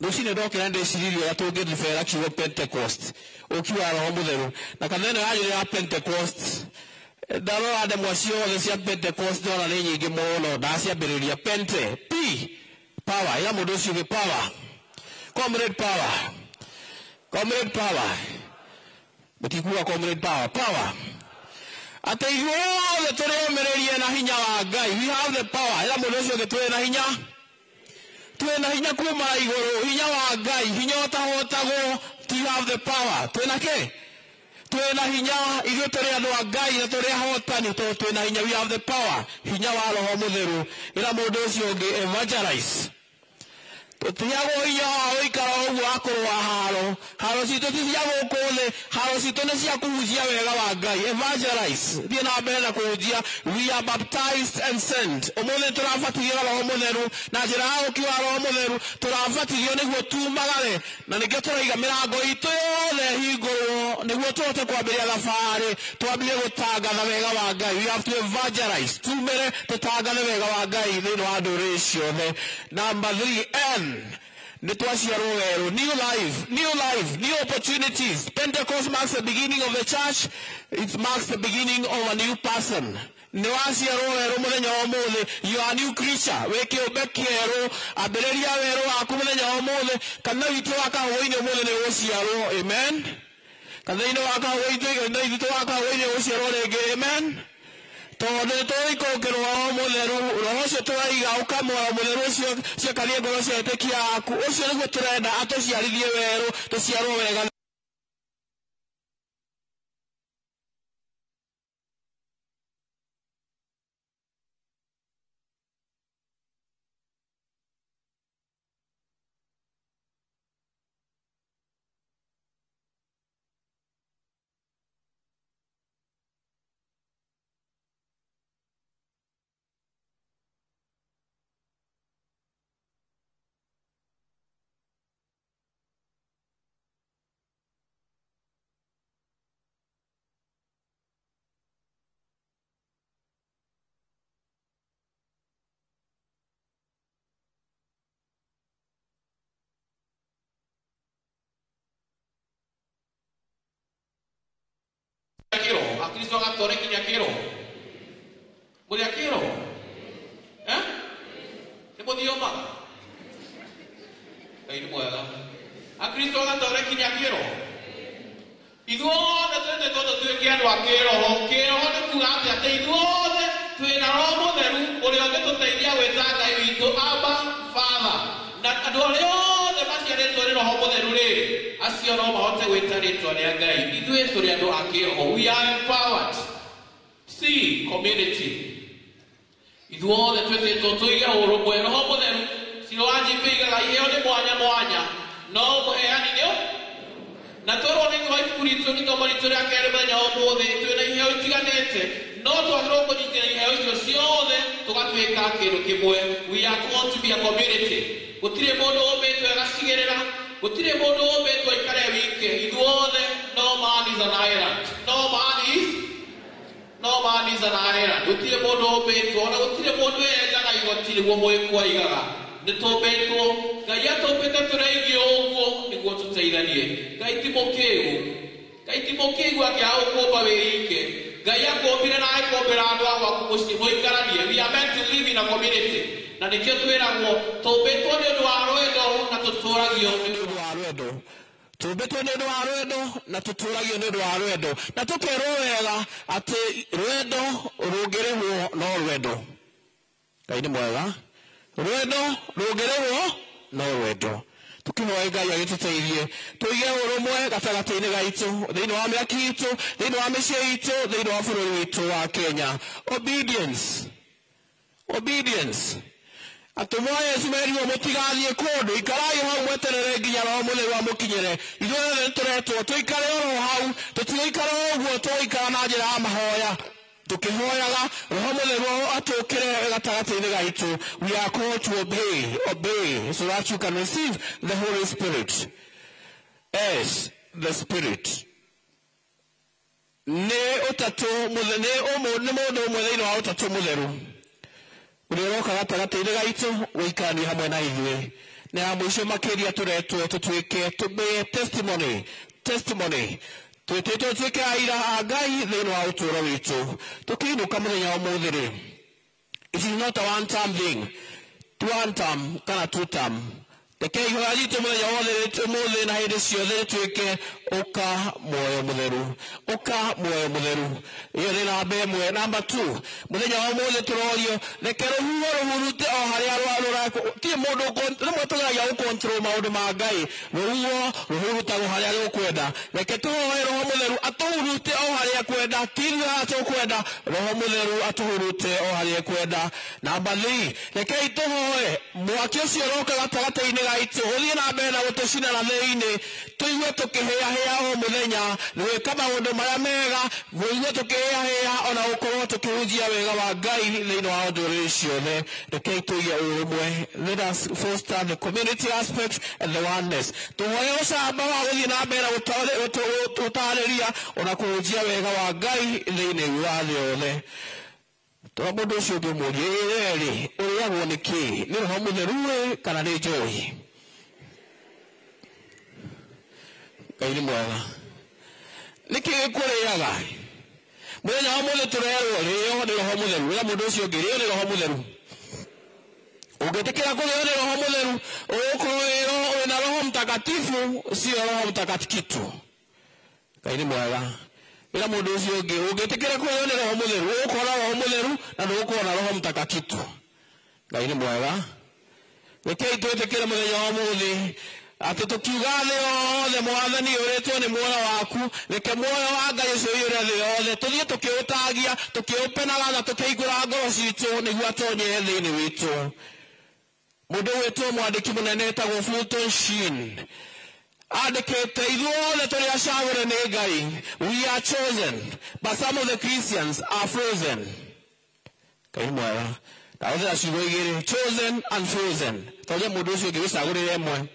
Rucine ndokira ndeciria ya tungiribera kiugo Pentecost ukiwa roho mutheru na kanene yanyu ya Pentecost ndarora ndemwa ciothe cia Pentecost ndona nĩ nyingĩ mũno ndaciambĩrĩria pente p power ya mũndũ ũcio gĩ power comrade power mũtikuga comrade power atĩ ithuothe tũrĩũmĩrĩrie na hinya wa Ngai. We have the power ya mũndũ ũcio gĩ twĩna hinya kuma igũrũ, hinya wa Ngai, hinya ũtahotagwo. We have the power. Twĩna hinya ithuĩ tũrĩ andũ a Ngai na tũrĩ ahotani tondũ twĩna hinya. We have the power, hinya wa roho mũtheru. Ĩra mũndũ ũcio ũngĩ evangelize. Tũtiagwo hinya wa gũikara ũguo akũrũa haro citũ ti cia gũkũ thĩ, haro citũ nĩ cia kũhunjia wega wa Ngai. Evangelize, thiĩ na mbere na kũhunjia. We are baptized and sent. Ũmũthĩ tũrabatithio roho mũtheru na njĩra ya gũkiuga roho mũtheru tũrabatithio nĩguo tumagare na nĩkĩo tũraiga mĩrango itũ yothe hingũrwo nĩguo tũhote kwambĩrĩria thabarĩ twambie gũtangatha wega wa Ngai. We have to evangelize, tumĩre tũtangathe wega wa Ngai thĩinĩ wa ndũrĩrĩ ciothe. Number 3, new life, new opportunities. Pentecost marks the beginning of the church. It marks the beginning of a new person. You are a new creature. Amen. Amen. Tondũ tũikũkĩrwo mũtheru roho ũcio tũraiga ũkamwara mũtheru ũcio ciakarie ngoro cia etĩkia aku ũcio nĩguo tũrenda atũciarithie werũ tũciarwo wega. A Cristo agatore kinyakiro. Muri akiro? Nebo dioma. Ai mwega. A Cristo agatore kinyakiro. Ithuothe twende todo tuĩke andũ a kĩroho. Kĩroho nĩ kuuga atĩ ithuothe twĩna roho mũtheru ũrĩa ũngĩtũteithia gwĩta Ngai witũ Abba Father. Na andũ arĩa othe maciarĩtwo nĩ roho mũtheru rĩrĩ acio no mahote gwĩta rĩtwa rĩa Ngai. Ithuĩ tũrĩ andũ a kĩroho. We are empowered. See, community. Ithuothe twĩtĩtwo tũige ũrũmwe. Roho mũtheru ciro wanjĩpĩ igaga iheo nĩ mwanya mwanya no mũheani nĩo na tũrwo nĩ twa ibuku ritũ nĩ tomo ritũ rĩa kerĩ mũthenya wa ũmũthĩ twĩna iheo itiganĩte no twagĩrĩirwo kũnyitĩra iheo icio ciothe tũgatuĩka kĩndũ kĩmwe. We are called to be a community. Gũtirĩ mũndũ ũmbĩtwo agacigĩrĩra, gũtirĩ mũndũ ũmbĩtwo aikare wike. Ithuothe no man is an island. No man is an island. Gũtirĩ mũndũ ũmbĩtwo na gũtirĩ mũndũ enjaga igoti nĩguo mwĩkwa igaga. Nĩ tũmbĩtwo Ngai atũmbĩte tũraigio ũguo nĩguo tũteithanie. Ngai ti mũkĩigua akĩaga gũkũmba wĩ ike. Ngai akũmbire na agĩkũmbĩra andũ a gwaku mũciĩ mũikaranie. We are meant to live in a community. Na nĩkĩo twĩragwo tũmbĩtwo nĩ ũndũ wa rwendo na tũtũragio nĩ ũndũ wa rwendo. Tũmbĩtwo nĩ ũndũ wa rwendo na tũtũragio nĩ ũndũ wa rwendo. Na tũkerwo wega atĩ rwendo rũngĩrĩhwo no rwendo. Ngai nĩ mwega. Rwendo rũngĩrĩhwo no rwendo. Tũkĩhoya Ngai agĩtũteithie tũige ũrũmwe gatagatĩ-inĩ gaitũ thĩinĩ wa mĩaki itũ, thĩinĩ wa mĩciĩ itũ, thĩinĩ wa bũrũri witũ wa Kenya. Obedience. Atũmwo Yesu merirwo mũtigathiĩ kũndũ, ikarai hau mweterere nginya roho mũtheru amũkinyĩre. Ithuothe nĩtũretwo tũikare oro hau, tũtigũikara ũguo tũgũikara na njĩra ya mahoya tũkĩhoyaga roho mũtheru atũkĩre gatagatĩ-inĩ gaitũ. We are called to obey so that you can receive the Holy Spirit as the Spirit. Nĩ mũndũ ũmwe thĩinĩ wa ũtatũ mũtheru ũrĩa ũroka gatagatĩ-inĩ gaitũ gũikarania hamwe na ithuĩ. na mwisho makiria turetwo tutuike tube testimony twetwo tuike aira a Ngai thiini wa uturo witu tukiinuka muthenya wa muthiri. It is not a one time thing, one time kana two time. Rekei ihoya ritu muthenya wothe umuthi na hindi ciothe rituike uka muoyo mutheru, uka muoyo mutheru. Iyo ni namba imwe. Namba 2, muthenya wa umuthi turorio reke ruhuho ruhurute o haria rurako ti mundu rimwe tugeragia gukontrol maundu ma Ngai. Ruhuho ruhurutago haria rukwenda. Reke tuhoe roho mutheru atuhurute o haria kwenda, kila tukwenda roho mutheru atuhurute o haria kwenda. Namba 3, rekei tuhoe mwaki ucio roka gatagata-ini gaitu uthie na mbere na gutucina na thiini, tuigue tukihia o muthenya gwika maundu maria mega, guigue tukihia ona gukorwo tukihunjia wega wa Ngai thiini wa nduriri ciothe. Rekei tuige urumwe. Let us foster the community aspect and the oneness. Tuhoe ucamba wa guthie na mbere gutariria ona kuhunjia wega wa Ngai thiini wa thĩ yothe. Tora mundu ucio ngimuria ri uriagwo ni ki, ni roho mutheru kana ni njoi? Ngai ni mwega. Niki kuriaga muthenya wa muthi turerwo rio ni roho mutheru, wira mundu ucio ngirio ni roho mutheru. Ungetikira kurio ni roho mutheru ukorwo na roho mtakatifu, sio roho mtakatikitu. Ngai ni mwega. Ila mundu ucio ungi ungetikira kurio ni roho mutheru ukora roho mutheru na nukora roho mtakatifu. Ngai ni mwega. Rekei twetekere muthenya wa muthi ati tukiuga thĩ yothe mwathani uretwo ni muoyo waku, reke muoyo wa Ngai ucio uire thĩ yothe tuthie tukiutagia tukiupenaga na tukigura ngoro citu niguo atonye thĩinĩ witu. Mundu wetwo mwandiki munene etagwo Fulton Sheen andikite ithuothe turi acagure ni Ngai. We are chosen, but some of the Christians are frozen. Ngai mwega. Tawothe acigo igiri, chosen and frozen. Tawothe mundu ucio ngigicagurire imwe.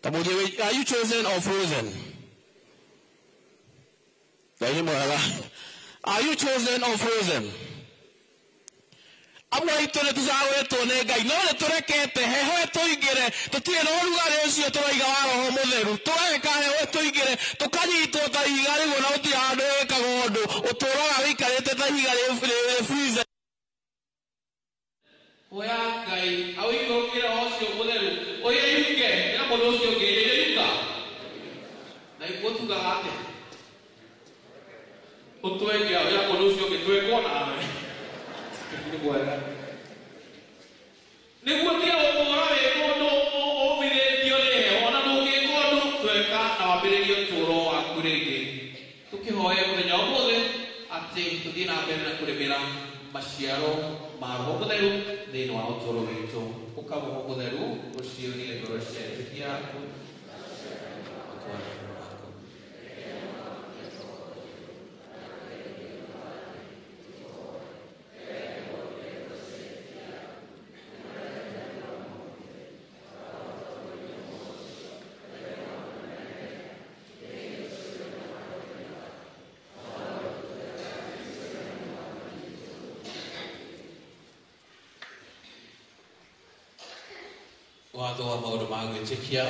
Tamuje, are you chosen or frozen? Ngai mwega. Are you chosen or frozen? Amwe itore tuzaweto ne Ngai no ne turekete heho tuigire tutire no rugari ucio turaiga wa roho mutheru tureka heho tuigire tukanyitwo ta igari gona uti handu ekagondu uturaga wikarite ta igari freezer oya Ngai awikokira ucio mutheru oya yuke na mundu ucio ngire yuka na ikotuga hate utwekea oya mundu ucio ngitwekwo nawe ni mwega. Niguo tia umora we mundu ubiritio ni heho na ndungikondu tweka na wambiririe uturo waku ringi. Tukihoya muthenya wa umuthi ati tuthie na mbere na kurimira maciaro ma roho mutheru thiini wa uturo witu. Uka roho mutheru ucio ni ngoro cia yaku. Watho wa maundu ma gwitikia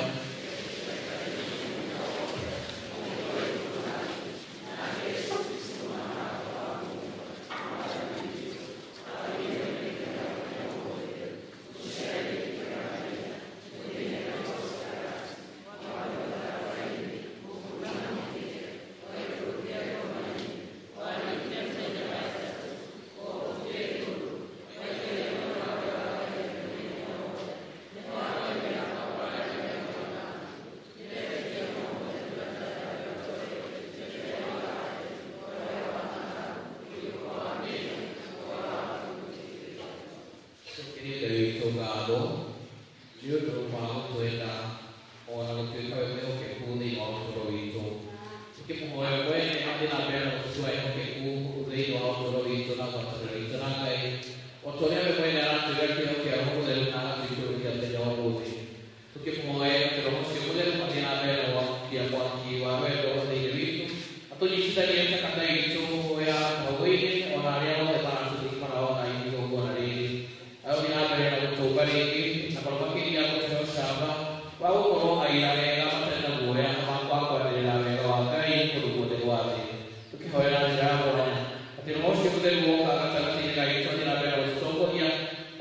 Gracias. maira wega matenda guoya makwakwatĩrĩra wega wa Ngai kũndũ guothe gwa thĩ tũkĩhoera njĩra ya mwanya atĩ roho ũcio mũtheru woka gatagatĩ-inĩ gaitũ athiĩ na mbere gũtũtongoria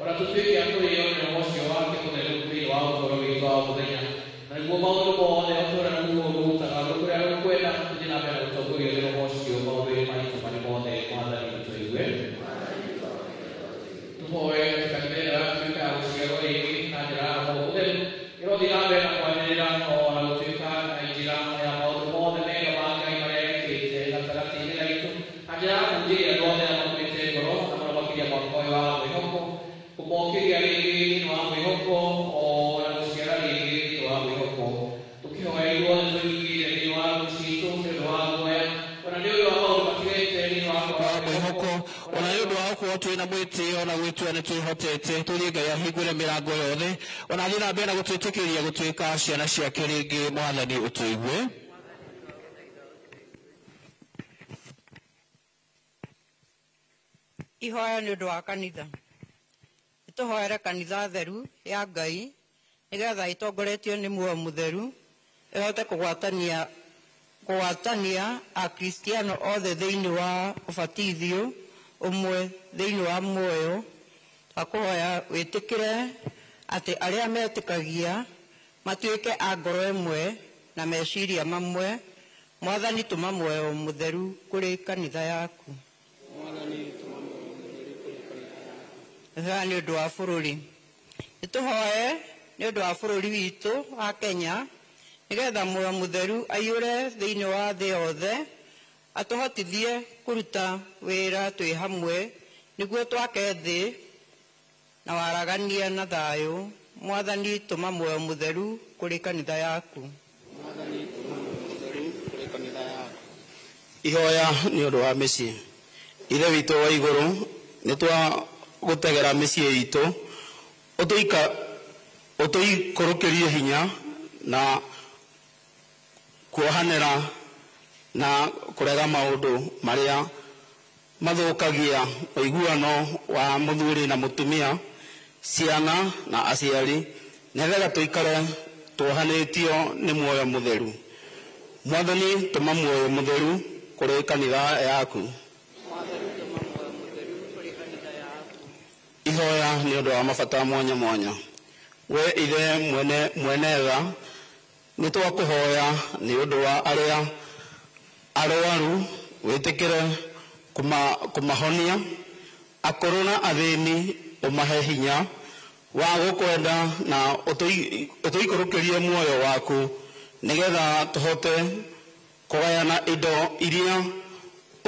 ona tũtuĩke a kũrĩo nĩ roho ũcio wake mũtheru thĩinĩ wa ũtũũro witũ wa mũthenya na nĩguo maũndũ mothe ũtũũra naguo ũrutaga kũrĩa ũkwenda tũthiĩ na mbere gũtongorio nĩ roho ũcio maũndũ-inĩ maitũ marĩ mothe mwathani tũigue tũhoe katika mĩthenya ya tuĩka ya gũciarwo rĩngĩ na njĩra ya roho mũtheru ĩrothiĩ na mbere na kwanĩrĩra ona gũtuĩka na njĩra ya maũndũ mothe mega ma Ngai marĩa ekĩte gatagatĩ-inĩ gaitũ na njĩra ya kũnjĩria andũ othe arĩa makuĩte ngoro na marĩa makĩria mwaka ũyũ wa mwĩhoko kũmokĩria rĩngĩ thĩinĩ wa mwĩhoko ona gũciara rĩngĩ thĩinĩ wa mwĩhoko tũkĩhoya iruothe tũigĩire thĩinĩ wa ndugu citũ nĩ ũndũ wa guoya ona nĩ ũndũ wa maũndũ matigĩte thĩinĩ wa mwĩhoko ona nĩ ũndũ wa gũkorwo twĩ na mwĩtĩo na gwĩtua nĩ twĩhotete tũthiĩ Ngai ahingũre mĩrango yothe ona thiĩ na mbere na gũtwĩtĩkĩria gũtuĩka ciana ciake rĩngĩ mwathani ũtũigue ihoya nĩ ũndũ wa kanitha nĩtũhoere kanitha theru ya Ngai nĩgetha ĩtongoretio nĩ muoyo mũtheru ĩhote kũgwatania akristiano othe thĩinĩ wa ũbatithio ũmwe thĩinĩ wa muoyo akũhoya wĩtĩkĩre atĩ arĩa metĩkagia matuĩke a ngoro ĩmwe na meciria mamwe mwathani tũma muoyo mũtheru kũrĩ kanitha yaku ihoya nĩ ũndũ wa bũrũri nĩtũhoe nĩ ũndũ wa bũrũri witũ wa Kenya nĩgetha muoyo mũtheru aiyũre thĩinĩ wa thĩ yothe atũhotithie kũruta wĩra twĩ hamwe nĩguo twake thĩ na waragania na thayũ mwathani tũma muoyo mũtheru kũrĩ kanitha yaku ihoya nĩ ũndũ wa mĩciĩ ithe witũ wa igũrũ nĩtwagũtegera mĩciĩ itũ ũtũikũrũkĩrie hinya na kuohanĩra na kũrega maũndũ marĩa mathũkagia ũiguano wa mũthuri na mũtumia ciana na aciari nĩgetha tũikare tuohanĩtio nĩ muoyo mũtheru mwathani tũma muoyo mũtheru kũrĩ kanitha yaku ihoya nĩ ũndũ wa mabata mwanya mwanya we ithe mwene tha nĩtwakũhoya nĩ ũndũ wa arĩa arwaru wĩtĩkĩre kũmahonia akũrũ na athĩni ũmahe hinya wa gũkwenda na ũtũikũrũkĩrie muoyo waku nĩgetha tũhote kũgayana indo iria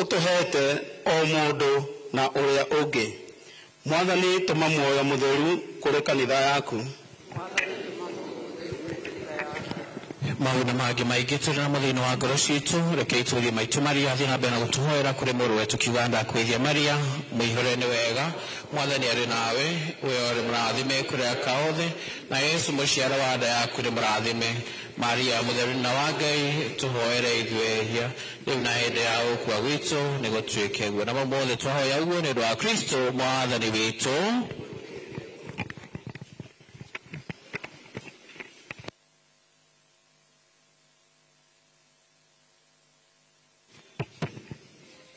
ũtũhete o mũndũ na ũrĩa ũngĩ mwathani tũma muoyo mũtheru kũrĩ kanitha yaku maũndũ mangĩ maingĩ tũrĩ namo thĩinĩ wa ngoro citũ reke itũũrie maitũ Maria athiĩ na mbere na gũtũhoera kũrĩ mũrũ wetu kiuga ndakwĩhia Maria mũihũre nĩ wega mwathani arĩ nawe we ũrĩ mũrathime kũrĩ aka othe na Yesu mũciaro wa nda yaku nĩ mũrathime Maria mũtheru na wa Ngai tũhoere ithuĩ ehia rĩu na hĩndĩ ya gũkua gwitũ nĩ gũtuĩke guo namo mothe twahoya ũguo nĩ ũndũ wa Kristo mwathani witũ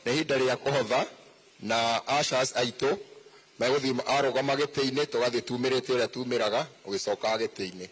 nĩ ihinda rĩa kũhotha na ushers aitũ megũthiĩ arũgama gĩtĩ-inĩ tũgathiĩ tumĩrĩte ũrĩa tumĩraga ũgĩcokaga gĩtĩ-inĩ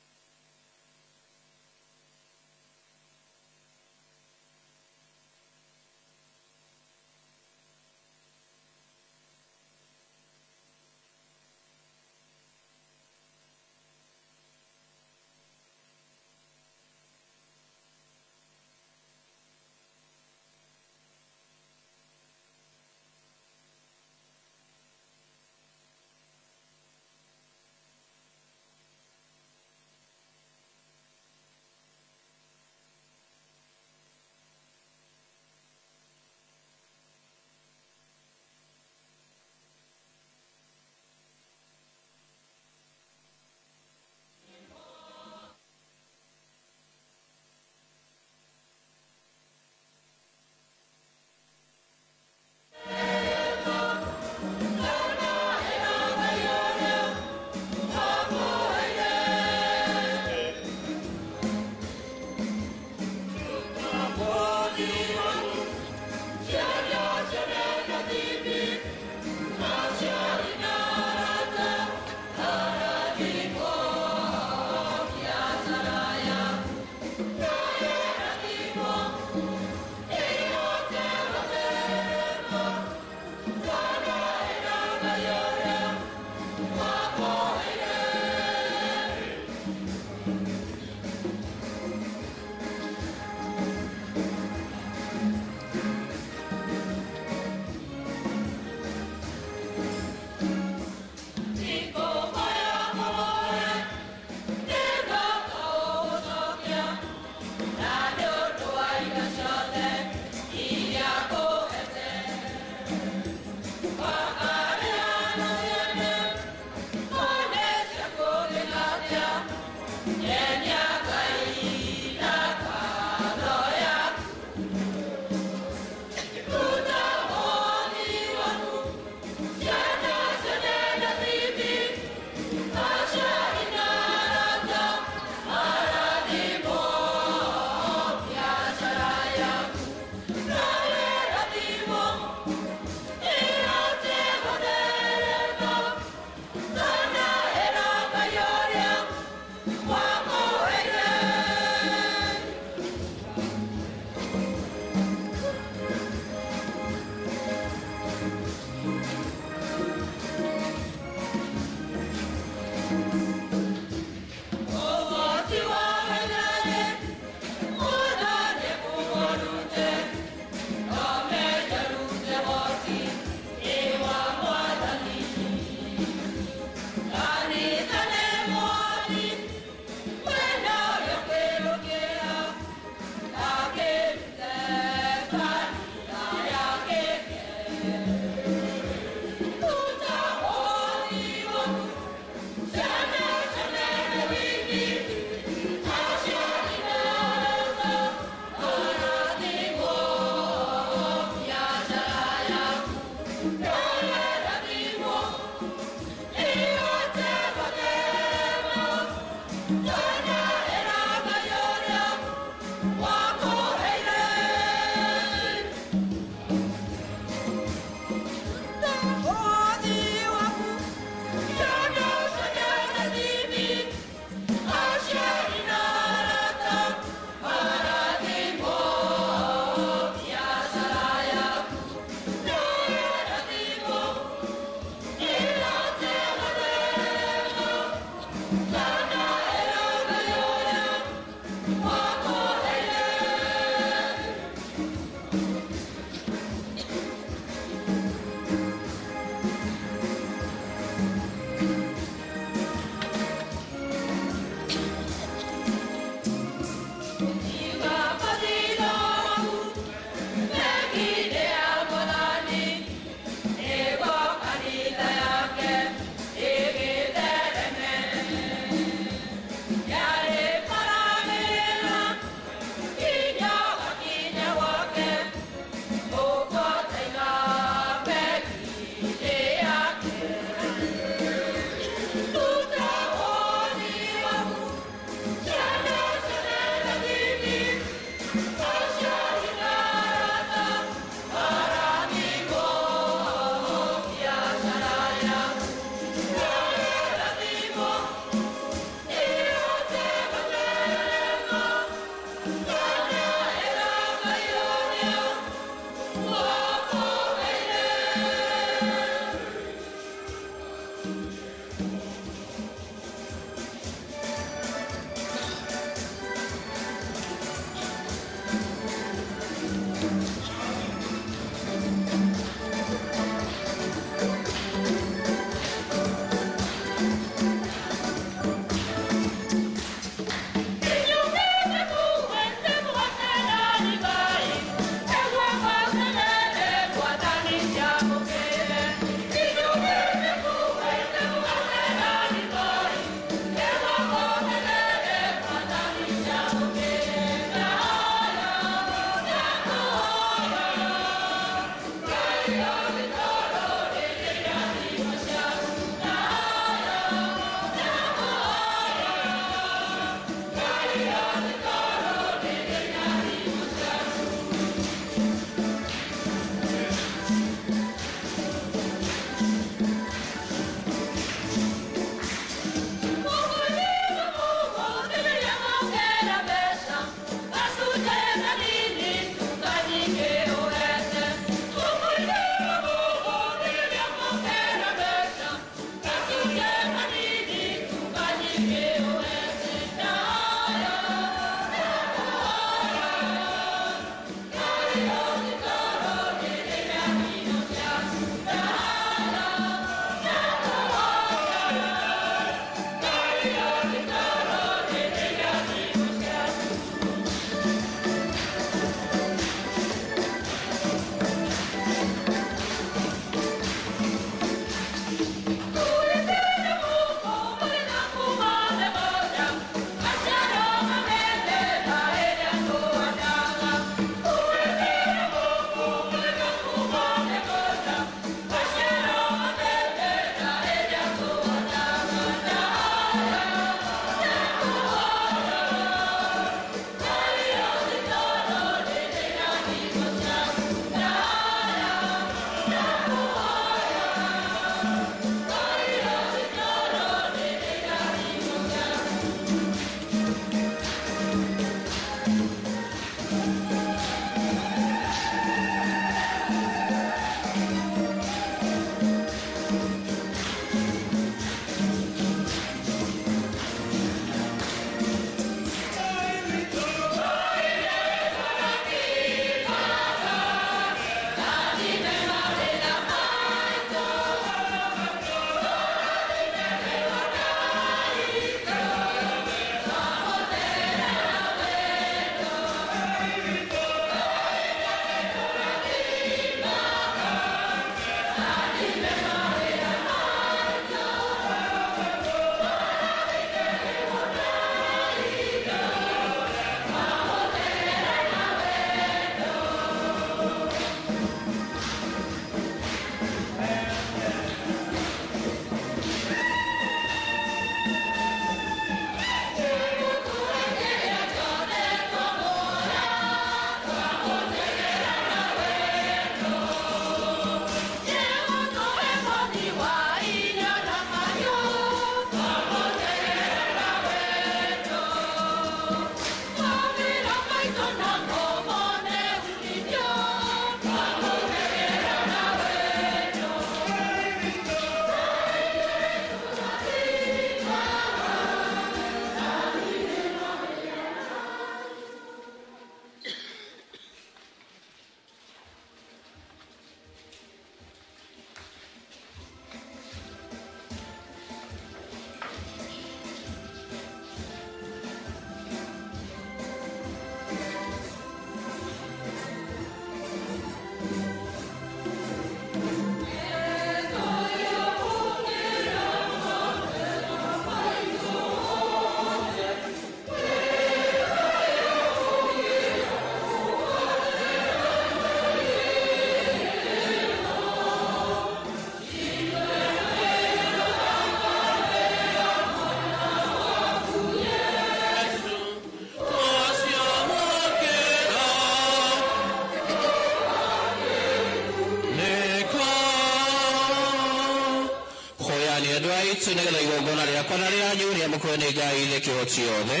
Nĩgetha igongona rĩakwa na rĩanyu rĩamũkĩrwo nĩ Ngai thĩ kĩhoti yothe.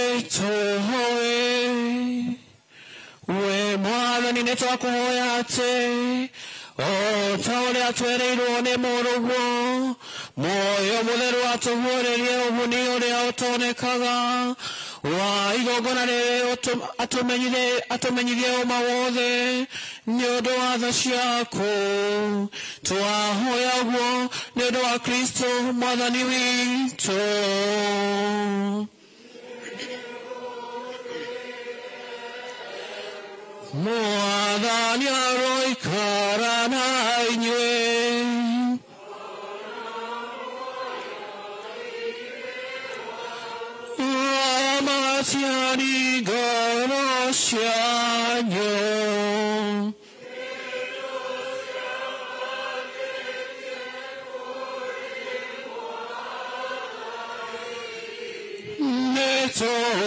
Nĩtũhoe we Mwathani, nĩtwakũhoya atĩ o ta ũrĩa twereirwo nĩ Mũrũguo Muoyo Mũtheru atũguũrĩrie ũguni ũrĩa ũtonekaga wa igongona rĩrĩ, atũmenyithie ũma wothe nĩ ũndũ wa tha ciaku. Twahoya ũguo nĩ ũndũ wa Kristo Mwathani witũ. Mwathani aroikara na inyuĩ. Amatiani ngoro cianyu.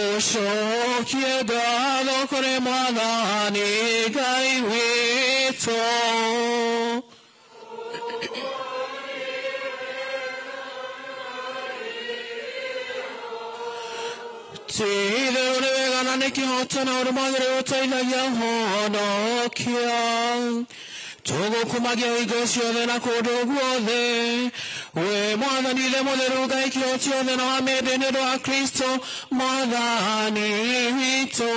Nĩtũcokie ngatho kũrĩ Mwathani Ngai witũ. Ti-itherũ nĩ wega na nĩ kĩhoto na ũrũmagĩrĩ ũteithagia ũhonokia. Tũgũkumagia hingo ciothe na kũndũ guothe. We Mwathani Ithe Mũtheru Ngai kĩhoti othe na wa mĩndĩ nĩ ũndũ wa Kristo Mwathani witũ.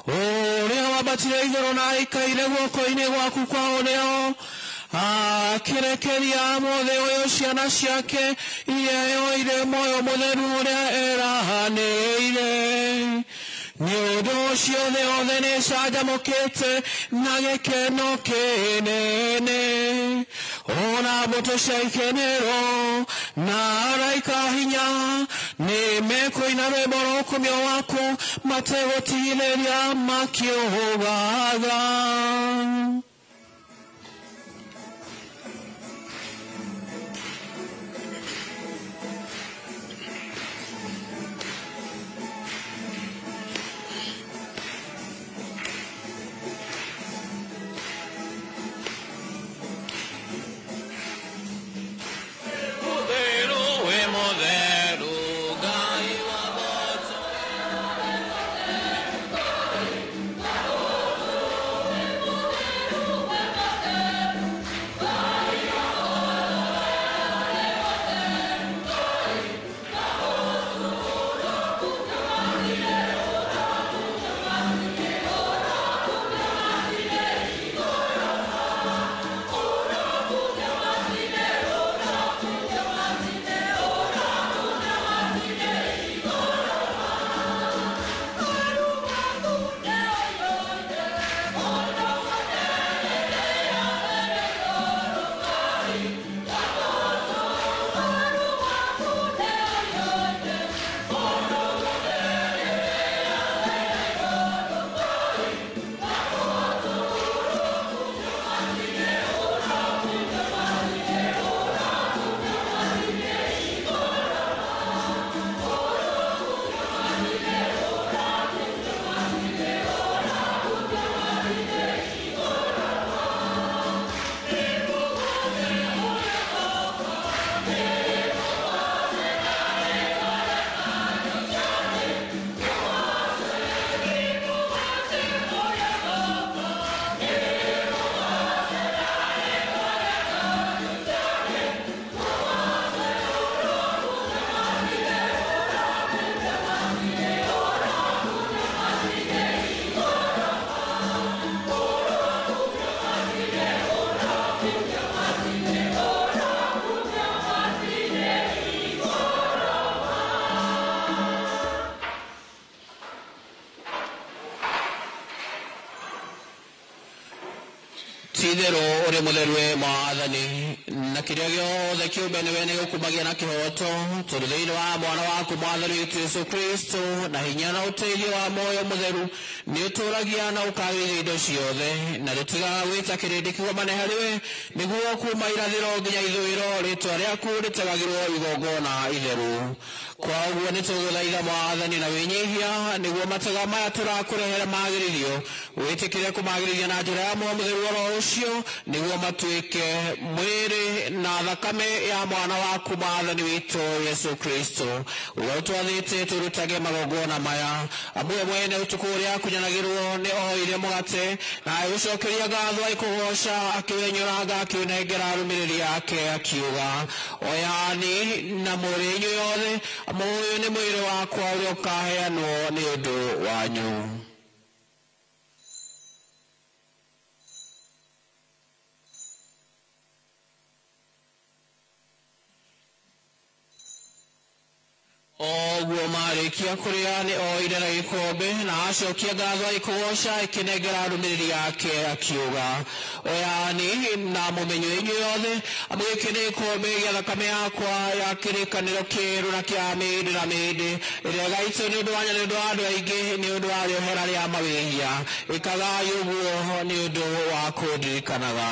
Ũrĩa wambatire igũrũ na aikaire guoko-inĩ gwaku kwa ũrĩo, akĩrekeria mũthĩ ũyũ ciana ciake iheo irĩ muoyo mũtheru ũrĩa erahanĩire. Nĩ ũndũ ũcio thĩ yothe nĩ ĩcanjamũkĩte na gĩkeno kĩnene. Ona mbũtũ cia ikenero na araika hinya nĩ mekũina rwĩmbo rwa ũkumio waku mategũtigithĩria makiugaga. Tidero ore mũtheru Mwathani na kĩrĩa gĩothe kĩũmbe nĩwe nĩgĩkumagia na kĩhoto tondũ thĩinĩ wa mwana waku Mwathani witũ Yesu Kristo na hinya na ũteithio wa muoyo mũtheru nĩ ũtũũragia na ũkagĩria indo ciothe na rĩtigaga gwĩta kĩrĩndĩ kĩgomane harĩwe nĩguo kuuma irathĩro nginya ithũĩro rĩĩtwa rĩaku rĩtegagĩrwo igongona itheru. Kwa ũguo nĩtũgũthaitha Mwathani na wĩnyihia nĩguo matega maya tũrakũrehere magĩrĩrio wĩtĩkĩre kũmagĩrĩria na njĩra ya muoyo mũtheru oro ũcio nĩguo matuĩke mwĩrĩ na thakame ya mwana waku Mwathani witũ Yesu Kristo ũrĩa ũtwathĩte tũrutage magongona maya amwe mwene ũtukũ ũrĩa akunyanagĩrwo nĩ oire mũgate na agĩcokeria ngatho agĩkũgoca akĩwenyũranga akĩũnengera arũmĩrĩri ake akiuga oyani na mũrĩ inyuĩ othe mũyũ nĩ mwĩrĩ wakwa ũrĩa ũkaheanwo nĩ ũndũ wanyu. Oguo marĩkia kũrĩa nĩ oire na gĩkombe na acokia ngatho agĩkũgoca akĩnengera arũmĩrĩri ake akiuga oyani na mũmenywo inyuĩ othe amu gĩkĩ nĩ gĩkombe gĩa thakame yakwa ya kĩrĩkanĩro kĩerũ na kĩa mĩndĩ na mĩndĩ ĩrĩa ĩgaitwo nĩ ũndũ wanyu nĩ ũndũ wa andũ aingĩ nĩ ũndũ wa rĩohera rĩa mawĩhia ĩkagai ũguo nĩ ũndũ wa kũndirikanaga.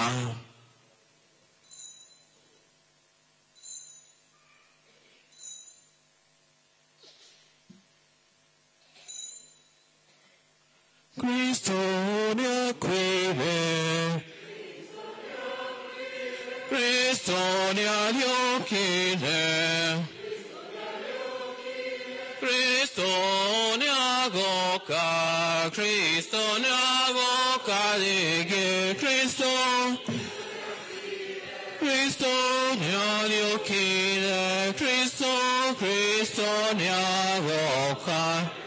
Kristo nĩakuire, Kristo nĩariũkire, Kristo nĩago Kristo nyagokarege Kristo Kristo nyadiokire Kristo Kristo nyagokarege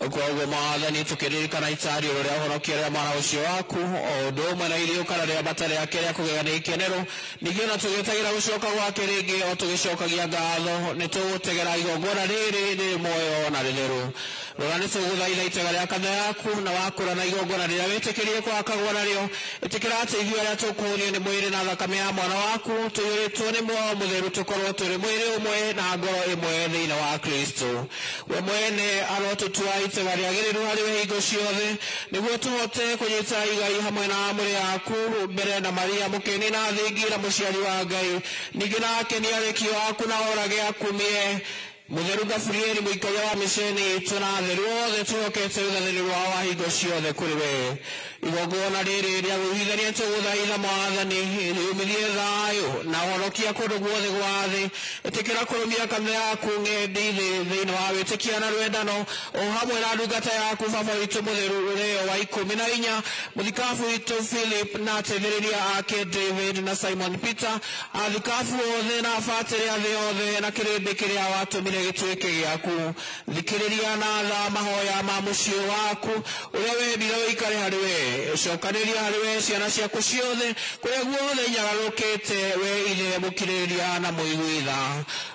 Koguo Mwathani tukiririkana itario riria uhonokia ria mwana ucio waku o undu umwe na irio kana riria bata riake ria kugega ni ikenero ningĩ ona tũgĩtagira gũcoka gwake rĩngĩ o tũgĩcokagia ngatho nĩ tũgũtegera igongona rĩrĩ rĩ muoyo na rĩtheru rora nĩ tũgũthaitha itega rĩa kanitha yaku na wakũra na igongona rĩrĩa wĩtĩkĩrie kwakagwo narĩo ĩtĩkĩra atĩ ithuĩ arĩa tũkũhũnio nĩ mwĩrĩ na thakame ya mwana waku tũiyũrĩtwo nĩ muoyo mũtheru tũkorwo tũrĩ mwĩrĩ ũmwe na ngoro ĩmwe thĩinĩ wa Kristo we mwene arotũtua itega rĩagĩrĩru harĩwe hingo ciothe nĩguo tũhote kũnyita igai hamwe na mũrĩ yaku mbere na Maria mũkeni na thingira mũciari wa Ngai ningĩ na akenia rĩkio waku na orage akumie Mutheru Gaburieli mũikaria wa mĩciĩ-inĩ itũ na atheru othe tũhokete rũthanĩro rwao wa hingo ciothe kũrĩ we igongona rĩrĩ rĩa gũhithania tũgũthaitha Mwathani rĩumithie thayũ na ũhonokia kũndũ guothe gwa thĩ ĩtĩkĩra kũrũmia kanitha yaku ng'endi thĩinĩ wa wĩtĩkia na rwendano o hamwe na ndungata yaku baba witũ mũtheru Leo wa 14 mũthikabu witũ Philip na ateithĩrĩria ake David na Simon Peter athikabu othe na abatĩrĩ a thĩ yothe na kĩrĩndĩ kĩrĩa watũmire gĩtuĩke gĩaku thikĩrĩria na tha mahoya ma mũciĩ waku ũrĩa wendire ũikare harĩ we cokanĩria harĩ we ciana ciaku ciothe kũrĩa guothe inyagarũkĩte we ithe mũkirĩrĩria na mũiguitha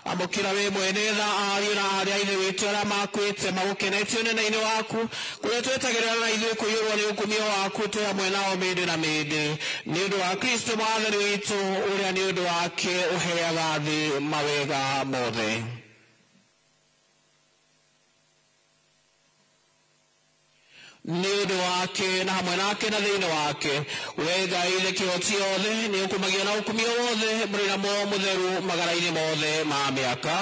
amũkĩra we mwene tha ariũ na arĩa a ithe witũ arĩa makuĩte magũkenetio nene-inĩ waku kũrĩa twetagĩrĩra na ithuĩ kũiyũrwo nĩ ũkumio waku twĩ hamwe nao mĩndĩ na mĩndĩ nĩ ũndũ wa Kristo Mwathani witũ ũrĩa nĩ ũndũ wake ũheaga thĩ mawega mothe nĩ ũndũ wake na hamwe nake na thĩinĩ wake we Ngai ithe kĩhoti othe nĩ ũkumagia na ũkumio wothe mũrĩ namo mũtheru magara-inĩ mothe ma mĩaka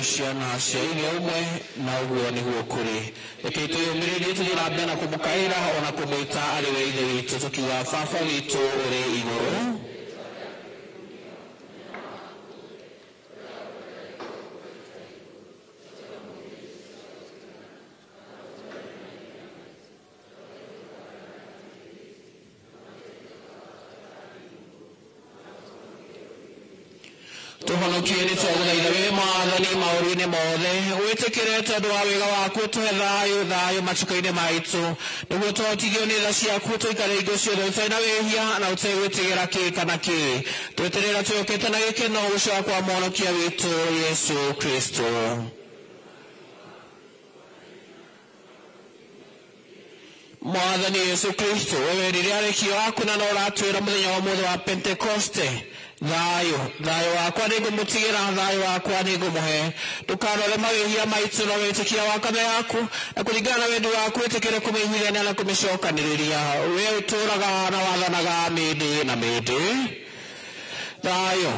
ciana cia ithe ũmwe na ũguo nĩguo kũrĩ reke twĩyũmĩrĩrie tũthiĩ na mbere na kũmũkaĩra ona kũmwĩta arĩ we ithe witũ tũkiuga baba witũ ũrĩ igũrũ tuhonokie nĩ twagũthaitha we Mwathani maũru-inĩ mothe wĩtĩkĩre tondũ wa wega waku tũhe thayũ macuka-inĩ maitũ nĩguo tũhotithio nĩ tha ciaku tũikare hingo ciothe ũtarĩ na wĩhia na ũtegwĩtigĩra kĩ kana kĩ tweterera twĩhokete na gĩkeno gũcoka kwa mwonokia witũ Yesu Kristo Mwathani Yesu Kristo we werire arĩkio aku na no ũratwĩra mũthenya wa mũthĩ wa Pentekoste thayũ wakwa nĩngũmũtigĩra thayũ wakwa nĩngũmũhe ndũkarore mawĩhia maitũ no wĩtĩkia wa kanitha yaku na kũringana na wendi waku wĩtĩkĩre kũmĩiguithania na kũmĩcokanĩrĩria we ũtũũraga na wathanaga mĩndĩ na mĩndĩ thayũ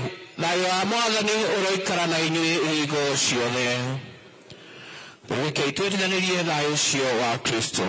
wa Mwathani ũroikara na inyuĩ hingo ciothe rekei twĩtithanĩrie thayũ ũcio wa Kristo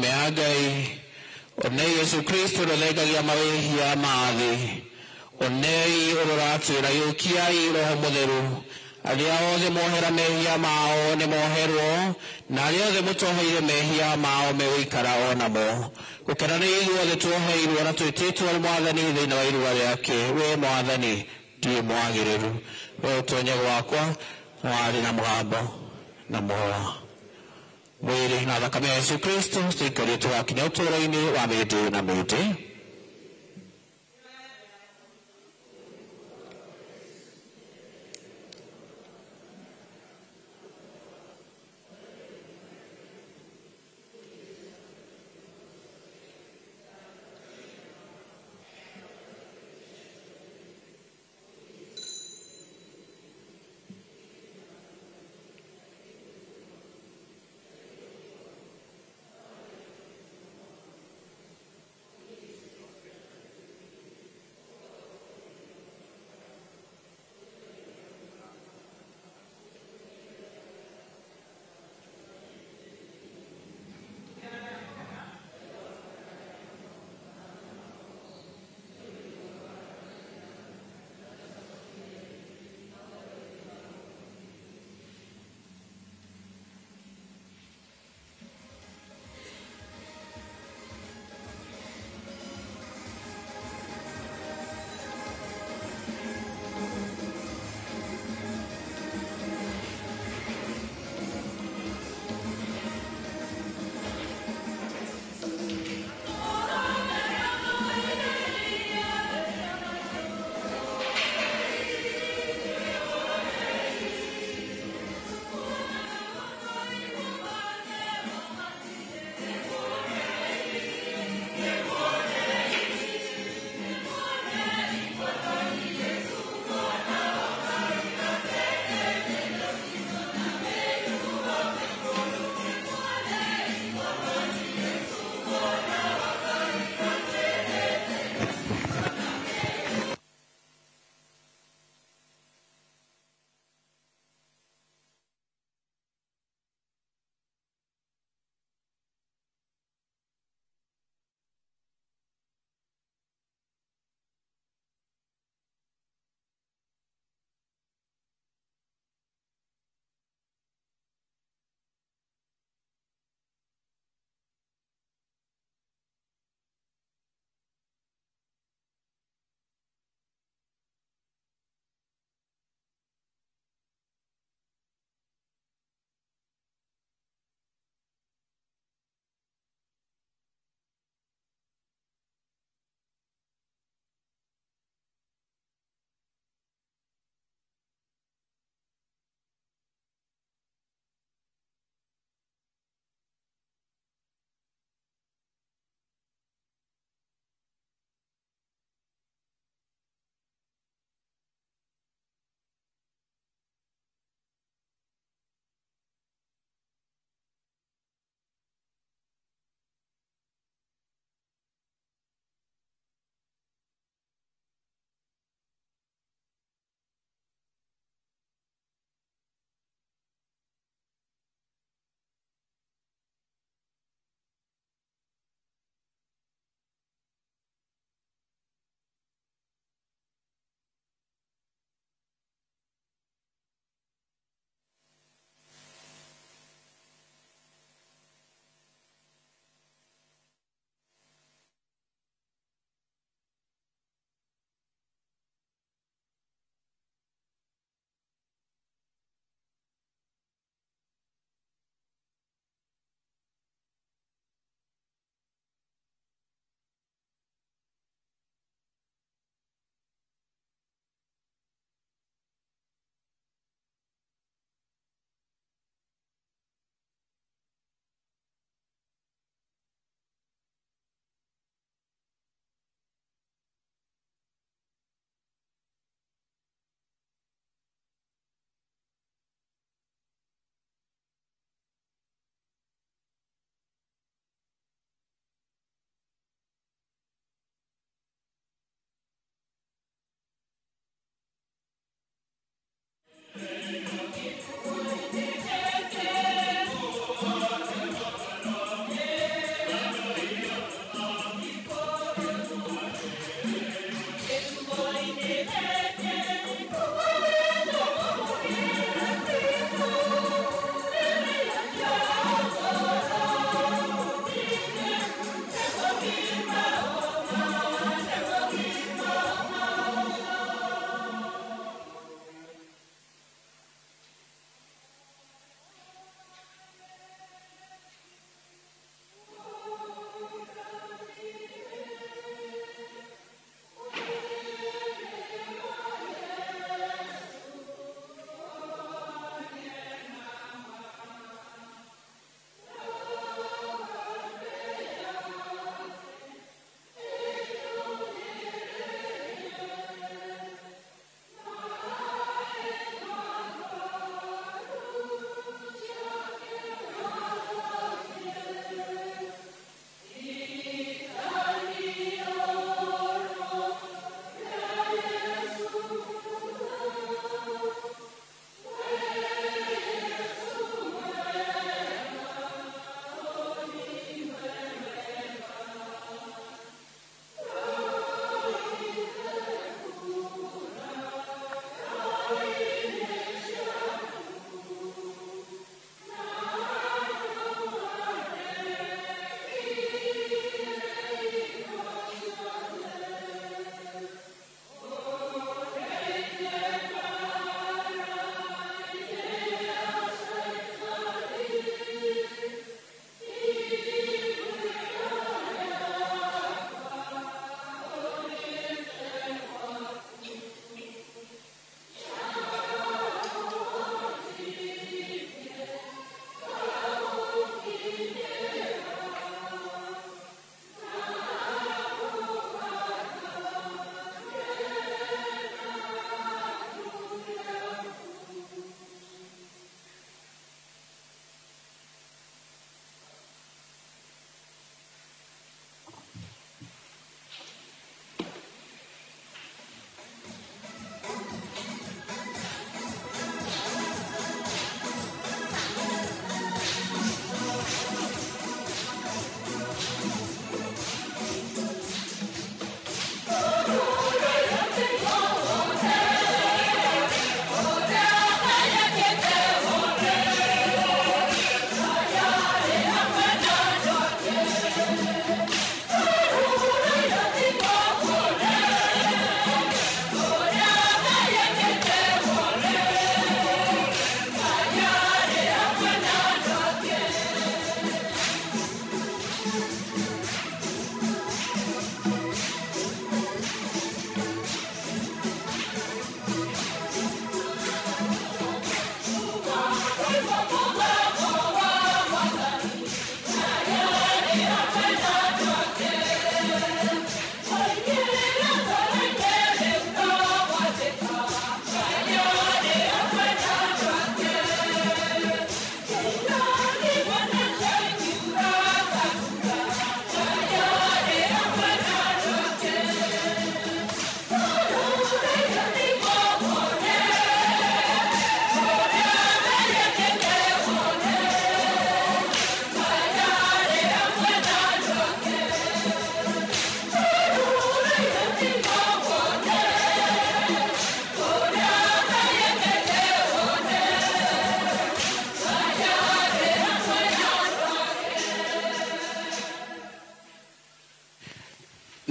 meagai onei Yesu Kristo rothegagia mawehia mathi onei ororatwira yukiai roho mutheru aria othe mohera mehia mao ne moherwo na aria othe mutoheire mehia mao meguikara onamo gukena ni ithuothe tuoheirwo na twititwo ni mwathani thiini wa iruga riake we mwathani ndiye mwagiriru we utonye gwakwa wari na mugambo na muoyo mwiri na thakame ya Yesu Kristo tuikarie tugakinya uturo-ini wa mĩndĩ na mĩndĩ.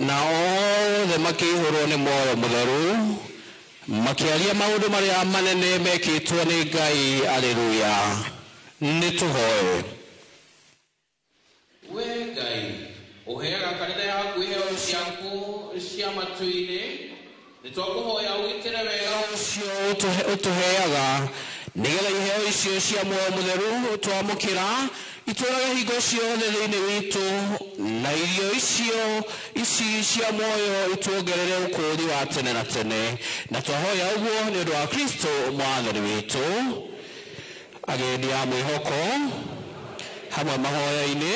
na othe makihurwo nĩ muoyo mũtheru makiaria maũndũ marĩa manene mekĩtwo nĩ Ngai. Aleluya. Nĩtũhoe. We Ngai uheaga kanitha yaku iheo ciaku cia matu-inĩ, nĩtwakũhoya ũgitĩre wega ũcio ũtũheaga nĩgetha iheo icio cia muoyo mũtheru twamũkĩra itũũrage hingo ciothe thĩinĩ witũ, na irio ici cia muoyo ituongerere ũkũũri wa tene na tene, na twahoya ũguo nĩ ũndũ wa Kristo mwathani witũ. Agendi a mwĩhoko hamwe mahoya-inĩ,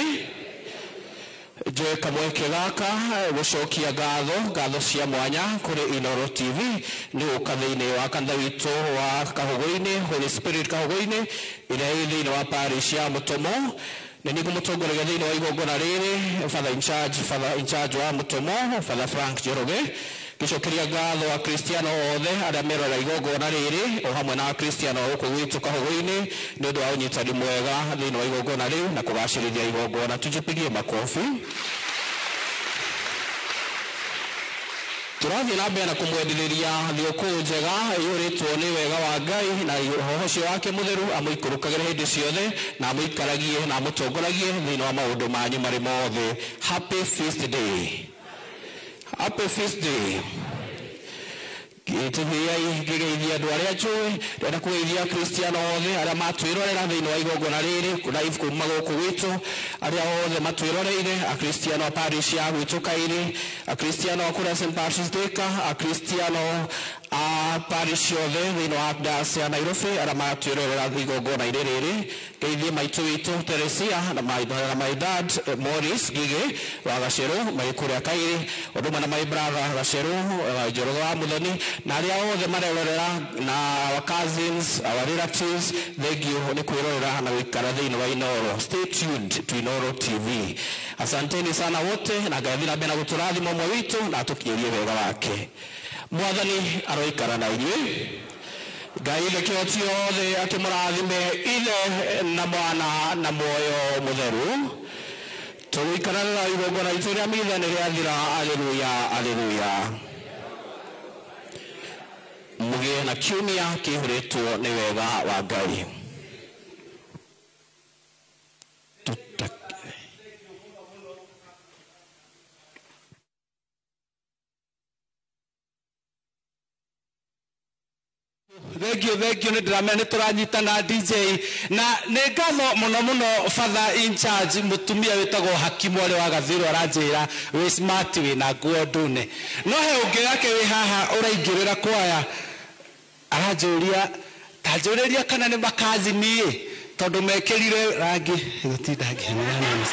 njoe kamweke gaka gũcokia ngatho cia mwanya kũrĩ Inooro TV nĩ gũka thĩinĩ wa kanitha witũ wa Kahũgũ-inĩ, Holy Spirit Kahũgũ-inĩ, ĩrĩa ĩ thĩinĩ wa parish ya Mũtomo. Nĩ nĩguo mũtongoragia thĩinĩ wa igongona rĩrĩ Father in charge wa Mũtomo, Father Frank Njoroge. Gĩcokeria ngatho Akristiano othe arĩa merorera igongona rĩrĩ o hamwe na Akristiano gũkũ gwitũ Kahũgũ-inĩ nĩ ũndũ wa ũnyitani mwega thĩinĩ wa igongona rĩu na kũgacĩrithia igongona. Tujipigie makofi. Tũrathiĩ na mbere na kũmwendithĩria thigũkũ njega ĩihũrĩtwo nĩ wega wa Ngai na roho ũcio wake mũtheru amũikũrũkagĩre hĩndĩ ciothe na amũikaragie na amũtongoragie thĩinĩ wa maũndũ manyu marĩ mothe. Happy Feast Day. Happy Feast Day. Ngĩgeithia andũ arĩa njũĩ, ndĩrenda kũgeithia Akristiano othe arĩa matwĩrorera thĩinĩ wa igongona rĩrĩ live kuma gũkũ gwitũ, arĩa othe matwĩroreire, Akristiano a parish ya gwitũ Kairĩ, Akristiano a kũrĩa St. Patrick's Thika, Akristiano a parish yothe thĩinĩ wa diocese ya Nairobi arĩa matwĩrorera igongona-inĩ rĩrĩ. Ngeithie maitũ witũ Teresia na my dad Morris Gige wa Gacerũ marĩ kũrĩa Kairĩ, ũndũ ũmwe na my brother Gacerũ Njoroge wa Mũthoni, na arĩa othe marerorera na our cousins, our relatives. Thank you nĩ kwĩrorera na gũikara thĩinĩ wa Inooro. Stay tuned to Inooro TV. Asanteni sana wote, na Ngai na mbere na gũtũrathima ũmwe witũ na atũkinyĩrie wega wake. Mwathani aroikara na inyuĩ. Ngai lekĩoti othe akĩmũrathime Ithe na Mwana na Muoyo Mũtheru. Tũgũikarana igongona ritũ rĩa mitha nĩ rĩathira. Aleluya, aleluya. Mũgĩe na kiumia kĩihũrĩtwo nĩ wega wa Ngai. Thank you nĩ ndĩramenya nĩ tũranyitana DJ na nĩ ngatho mũno Father in charge mũtumia wĩtagwo Hakimu ũrĩa wa Gathirũ aranjĩra wĩ smart wĩna nguo ndune, no he ũngĩ yake wĩ haha ũraingĩrĩra kwaya aranjũria tanjũrĩria kana nĩ makazini tondũ mekĩrire rangi gũtinda ngĩmenya.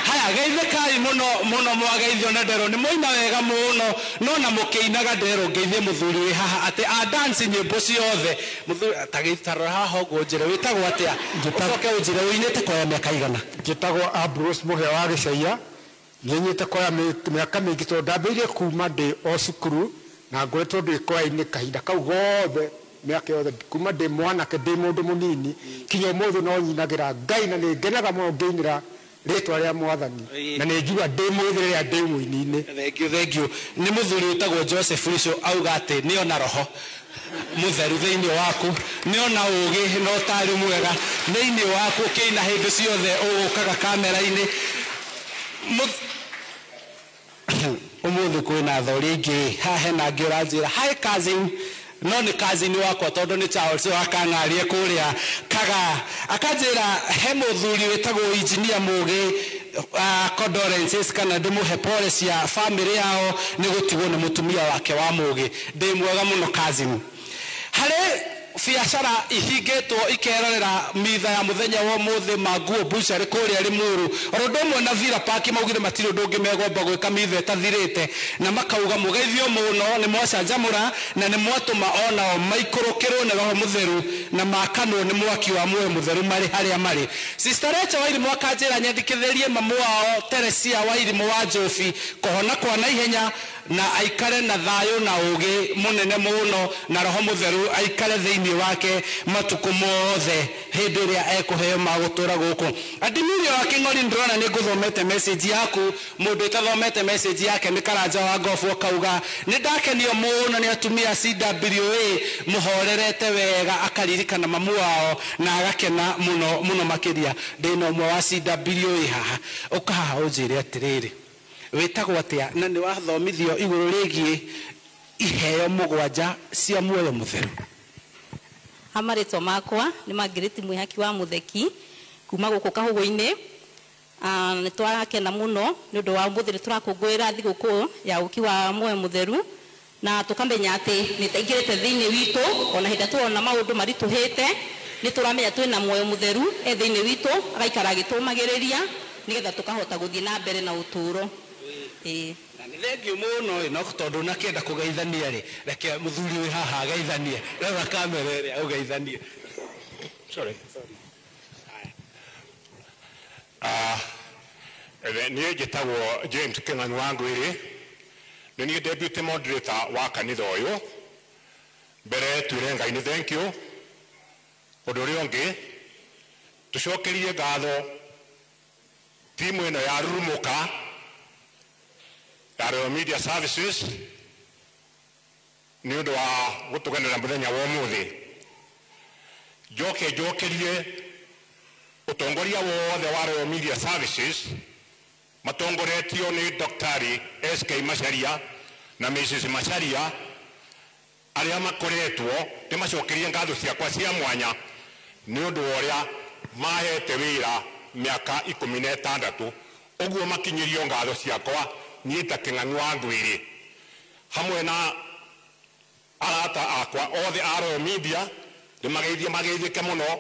Haya, geithĩkai mũno mwageithio na ndero, nĩ mũina wega mũno, no na mũkĩinaga ndero ngeithie mũthuri wĩ haha atĩ a dance nyĩmbo ciothe. Mũthuri tagĩtarora haha ũguo njĩre wĩtagwo atĩa? Ũcoke ũnjĩre wĩinĩte kwaya mĩaka igana? Njĩtagwo Ambrose Mũhĩa wa Gĩcaia. Nĩnyite kwaya mĩaka mĩingĩ tondũ ndambĩrĩirie kuma ndĩ o cukuru na ngoretwo ndĩ kwaya-inĩ kahinda kau gothe mĩaka yothe kuma ndĩ mwanake ndĩ mũndũ mũnini kinya ũmũthĩ no nyinagĩra Ngai na nĩ ngenaga mũno ngĩinĩra rĩtwa rĩa Mwathani na nĩ njigua ndĩ mwĩthĩ rĩrĩa ndĩ mũini-inĩ. Thank you. Nĩ mũthuri wĩtagwo Joseph Richo auga atĩ nĩ ona roho mũtheru thĩinĩ waku, nĩ ona ũgĩ na ũtari mwega thĩinĩ waku, ũkĩina hĩndĩ ciothe ũgũkaga kamera-inĩ. Ũmũthĩ kwĩna thori ingĩ haha hena angĩ ũranjĩra hi cousin, no nĩ cousin wakwa tondũ nĩ Charles wakang'arie kũrĩa Kaga, akanjĩra he mũthuri wĩtagwo engineer mũgĩ condolences kana ndĩmũhe pole cia family yao nĩ gũtigwo nĩ mũtumia wake wa mũgĩ. Ndĩ mwega mũno cousin. Harĩ biacara ihingĩtwo ikerorera mitha ya mũthenya wa ũmũthĩ Manguo Butchery kũrĩa Limuru, oro ũndũ ũmwe na Villa Park maugire matirĩ ũndũ ũngĩ megomba gwĩka mitha ĩtathirĩte, na makauga mũgeithio mũno nĩ mwacanjamũra na nĩ mwatũma onao maikũrũkĩrwo nĩ roho mũtheru na makanwo nĩ mwaki wa muoyo mũtheru marĩ harĩa marĩ. Sister Rachel Wairimũ akanjĩra nyandĩkithĩrie mamu wao Teresia Wairimũ wa Njobi kũhona kwa naihenya na aikare na thayo na ugi munene muno na roho mutheru aikare thiini wake matuku mothe hindi ria ekuheo magutura guku adimirio wa King'ori ndrona ni nguthomete message yaku mundu itathomete message yake ni Karanja wa Ngofu kauga ni ndakenio muno ni atumia CWA muhorerete wega akaririkana mamu wao na agakena muno makiria ndina umwe wa CWA haha ukaha unjire atiriri witagwo atia na ni wathomithio iguru rigie iheo mugwanja cia muoyo mutheru Amaritwo makwa ni Margaret Mwihaki wa Mutheki kuma guku Kahugu-ini ni twarakena muno ni undu wa muthiri turakungwira thiguku ya uki wa muoyo mutheru na tukamenya ati ni taingirite thiini witu ona hinda tuona maundu marituhite ni turamenya twina muoyo mutheru thiini witu agaikara agitumagiriria nigetha tukahota guthii na mbere na uturo Thengiũ mũno no tondũ na kĩenda kũgeithania rĩ reke mũthuri wĩ haha ageithanie rora kamera ĩrĩa ũgeithanie sorry niĩ njĩtagwo James Kĩng'ang'i wa Ngwĩrĩ nĩ niĩ deputy moderator wa kanitha ũyũ mbere twĩre Ngai nĩ thank you ũndũ ũrĩa ũngĩ tũcokerie ngatho timu ĩno ya Rurumuka Royal Media Services ni undu wa gutuganira muthenya wa umuthi jokerie utongoria wothe wa Royal Media Services matongoretio ni Dr. SK Macharia na Mrs. Macharia aria makoretwo timacokerie ngatho ciakwa cia mwanya ni undu uria mahete wira miaka 16 uguo makinyirio ngatho ciakwa niita Kĩng'ang'i wa Ngwĩrĩ hamwe na arata akwa othe a Royal Media ndimageithike muno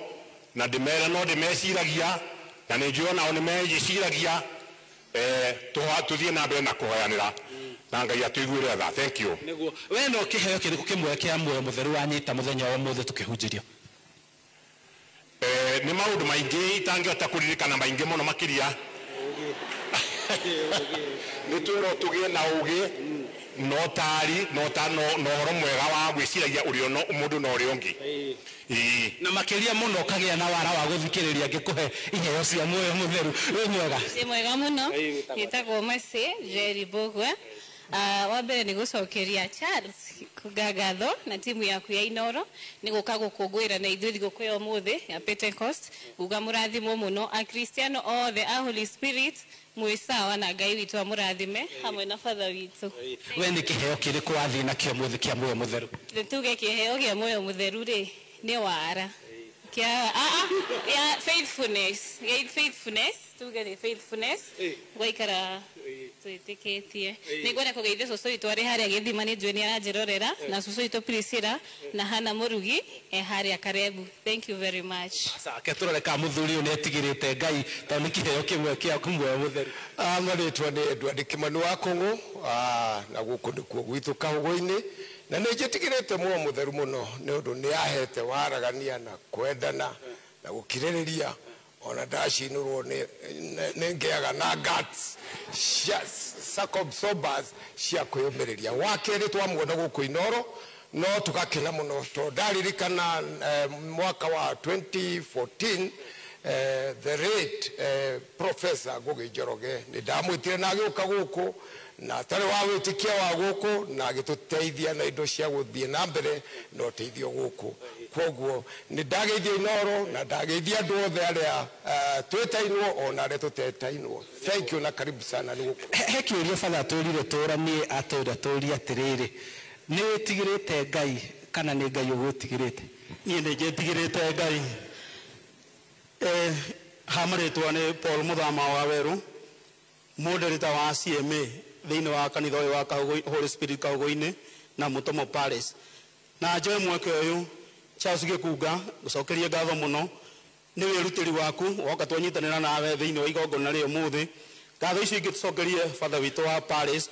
na ndimera no ndimeciragia na ninjiona oni meciragia tuthie na mbere na kuhoyanira na Ngai atuiguire tha thank you niguo we no kiheo kiriku kimwe kia muoyo mutheru wanyita muthenya wa muthe tukihunjirio ni maundu maingi itangihota kuririkana maingi muno makiria ni twiro tugie na ugi no tari no horo mwega wa gwiciragia urio no mundu no uri ungi na makiria muno kagia na wara wa guthikiriria ngikuhe iheo cia muoyo mutheru we mwega si mwega muno gitagwo Mercy Jerry Bogwe wa mbere ni gucokeria Charles kugagatho na timu yaku ya Inoro ni guka gukungwira na ithuĩ thigũkũ ya ũmũthĩ ya Pentecost uga mũrathimwo muno a Cristiano othe a Holy Spirit mwisawa na Ngai witũ amũrathime hamwe na father witũ we ni kiheo kiriku wathi na kio mũthĩ kia muoyo mutheru tuge kiheo kia muoyo mutheru ri ni wara kia ya faithfulness tuge ni faithfulness gwaikara twitikitie ni ngwenda kugeithia cucu witũ arĩ harĩa gĩthima nĩ njũĩ nĩ aranjĩrorera na cucu witũ Priscilla na Hana Mũrugi harĩa Karebu thank you very much sake turore ka muthuri ũyũ nĩ etigĩrĩte Ngai tondũ nĩ kiheo kĩmwe kĩa muoyo mutheru marĩtwa nĩ Edward Kĩmani wa Kũng'ũ na gũkũ nĩkuo gwitũ Kahugu-inĩ na nĩ njĩtigĩrĩte muoyo mutheru mũno nĩ ũndũ nĩ ahete waragania na kwendana na gũkirĩrĩria ona ndacinũrwo nĩ ngĩaga na guts circumsobers cia kwĩyũmĩrĩria wa kerĩ twamuona gũkũ Inoro no tũgakena mũno tondũ ndaririkana mwaka wa 2014 the late Professor Ngugi Njoroge nĩ ndamwĩtire na agĩũka gũkũ na tarĩ wa wĩtĩkia wa gũkũ na agĩtũteithia na indo cia gũthiĩ na mbere na ũteithio gũkũ kwoguo nĩ ndageithia Inoro na ndageithia andũ othe arĩa twĩtainwo ona arĩa tũtetainwo thank you na karibu sana nĩ gũkũ he kĩũria bana tũrire tũranie atũra tũria atĩrĩrĩ nĩ wĩtigĩrĩte Ngai kana nĩ Ngai ũgũtigĩrĩte niĩ nĩ njĩtigĩrĩte Ngai hamarĩtwa nĩ Paul Muthama wa Werũ moderator wa CMA thĩinĩ wa kanitha ũyũ wa Holy Spirit Kahugu-inĩ na Mutomo Palace na njoe mweke ũyũ Charles Gĩkunga gũcokeria ngatho mũno nĩ wĩrutĩri waku woka twanyitanĩra nawe thĩinĩ wa igongona rĩa ũmũthĩ ngatho icio ingĩ tũcokerie father witũ wa Palace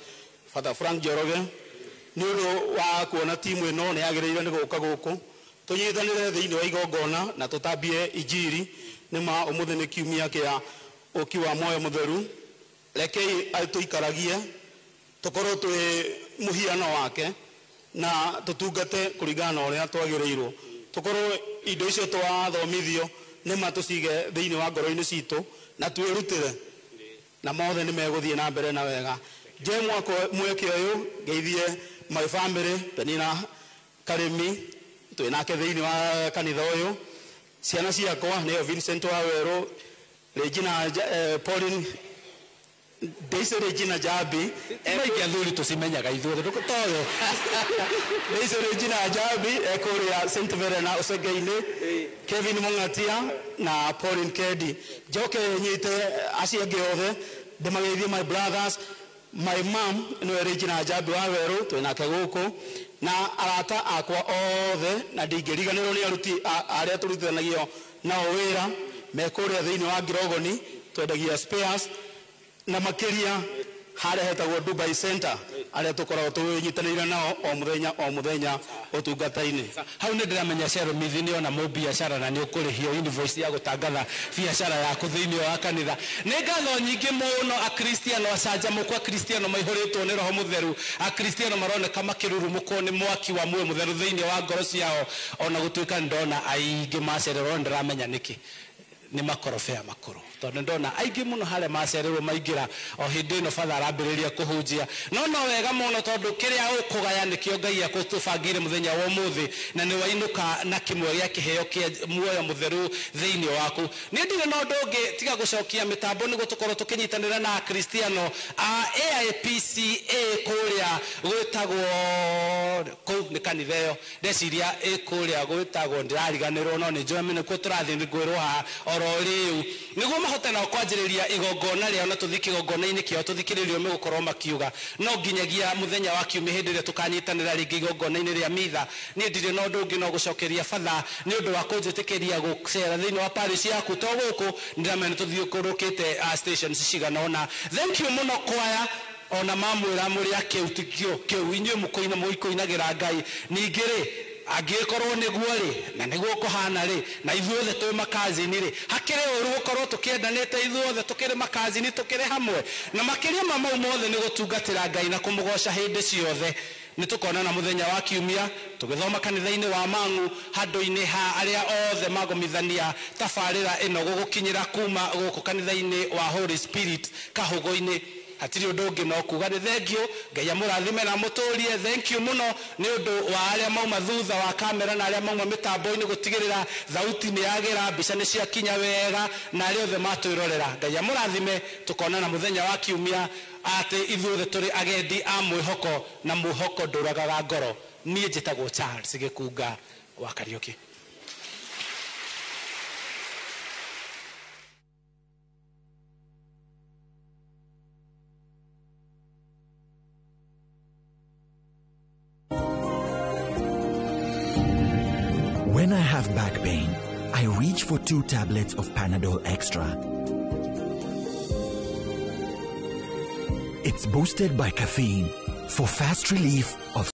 Father Frank Njoroge nĩ ũndũ wa kuona timu ĩno nĩ yagĩrĩire nĩ gũka gũkũ tũnyitanĩre thĩinĩ wa igongona na tũtambie injiri nĩma ũmũthĩ nĩ kiumia kĩa ũki wa muoyo mutheru rekei tũikaragie tukorwo twi muhiano wake na tutungate kuringana na uria twagirirwo tukorwo indo icio twathomithio nĩ matucige thĩinĩ wa ngoro-inĩ citũ na twĩrutĩre na mothe nĩ megũthiĩ na mbere na wega je mweke ũyũ ngeithie my family Penina Karĩmi twĩ nake thĩinĩ wa kanitha ũyũ ciana ciakwa nĩyo Vincent Waweru Regina Pauline Daisy Regina Jabi emaingi athuri tucimenyaga ithuothe ndukutoyo Daisy Regina Jabi ekuria St Verena Ucenge-inĩ Kevin Mungatia na Pauline Kedi joke nyite acio angĩ othe ndĩmageithie my brothers my mom no Regina Jabi Waweru twinake gũkũ na arata akwa othe na ndingĩriganĩrwo nĩ aruti arĩa tũrutithanagio nao wĩra mekuria thĩinĩ wa Ngirogoni twendagia spares na makiria harĩa hetagwo Dubai Center arĩa tũkoragwo tũnyitanĩire nao o mũthenya ũtungata-inĩ hau nĩ ndĩramenya Cheryl Mithi nĩ ona mũbiacara na nĩ ũkũrĩhio invoice ya gũtangatha biacara yaku thĩinĩ wa kanitha nĩ ngatho nyingĩ mũno akristiano acanjamũku akristiano maihũrĩtwo nĩ roho mũtheru akristiano maroneka makĩrurumũkwo nĩ mwaki wa muoyo mũtheru thĩinĩ wa ngoro ciao ona gũtuĩka ndona aingĩ macererwo ndĩramenya nĩkĩ nĩ makorobea makũrũ tondũ ndona aingĩ mũno harĩa macererwo maingĩra o hĩndĩ ĩno batha arambĩrĩria kũhunjia no wega mũno tondũ kĩrĩa ũkũgaya nĩkĩo Ngai akũtũbangĩire mũthenya wa ũmũthĩ na nĩ wainũka na kĩmwe gĩa kĩheo kĩa muoyo mũtheru thĩinĩ waku nĩ ndirĩ na ũndũ ũngĩ tiga gũcokia mĩtambo nĩguo tũkorwo tũkĩnyitanĩra na akristiano a AIPCA kũrĩa gwĩtagwo kũu nĩ kanitha ĩyo ndeciria kũrĩa gwĩtagwo ndĩrariganĩrwo no nĩ njũĩ nĩkuo tũrathiĩ ngwĩrwo haha oro rĩu nĩguo mahote nao kwanjĩrĩria igongona rĩao na tũthiĩ kĩgongona-inĩ kĩao tũthikĩrĩrio megũkorwo makiuga no nginyagia mũthenya wa kiumia hĩndĩ ĩrĩa tũkanyitanĩra rĩngĩ igongona-inĩ rĩa mitha niĩ ndirĩ na ũndũ ũngĩ no gũcokeria batha nĩ ũndũ wa kũnjĩtĩkĩria gũcera thĩinĩ wa parish yaku to gũkũ ndĩramenya tũthiũkũrũkĩte stations cigana ũna thank you mũno kwaya ona mamwĩra mũrĩ akĩutikio kĩu inyuĩ mũkũina mũikũinagĩra Ngai ningĩ rĩ angĩkorwo nĩguo rĩ na nĩguo kũhana rĩ na ithuothe twĩ makazini rĩ hakĩrĩ ũru gũkorwo tũkĩendanĩte ithuothe tũkĩrĩ makazini tũkĩrĩ hamwe na makĩria ma mau mothe nĩ gũtungatĩra Ngai na kũmũgoca hĩndĩ ciothe nĩ tũkonana mũthenya wa kiumia tũgĩthoma kanitha-inĩ wa Mang'u handũ-inĩ ha arĩa othe magomithania tabarĩra ĩno gũgũkinyĩra kuma gũkũ kanitha-inĩ wa Holy Spirit Kahũgũ-inĩ hatirĩ ũndũ ũngĩ no kuga nĩ thengio Ngai amũrathime na mũtũrie thank you mũno nĩ ũndũ wa arĩa mauma thutha wa kamera na arĩa mauma mĩtambo-inĩ gũtigĩrĩra thauti nĩ yagĩra mbica nĩ ciakinya wega na arĩa othe matwĩrorera Ngai amũrathime tũkonana mũthenya wa kiumia atĩ ithuothe tũrĩ agendi a mwĩhoko na mwĩhoko ndũragaga ngoro niĩ njĩtagwo Charles Gĩkunga wa Kariũki When I have back pain, I reach for 2 tablets of Panadol Extra. It's boosted by caffeine for fast relief of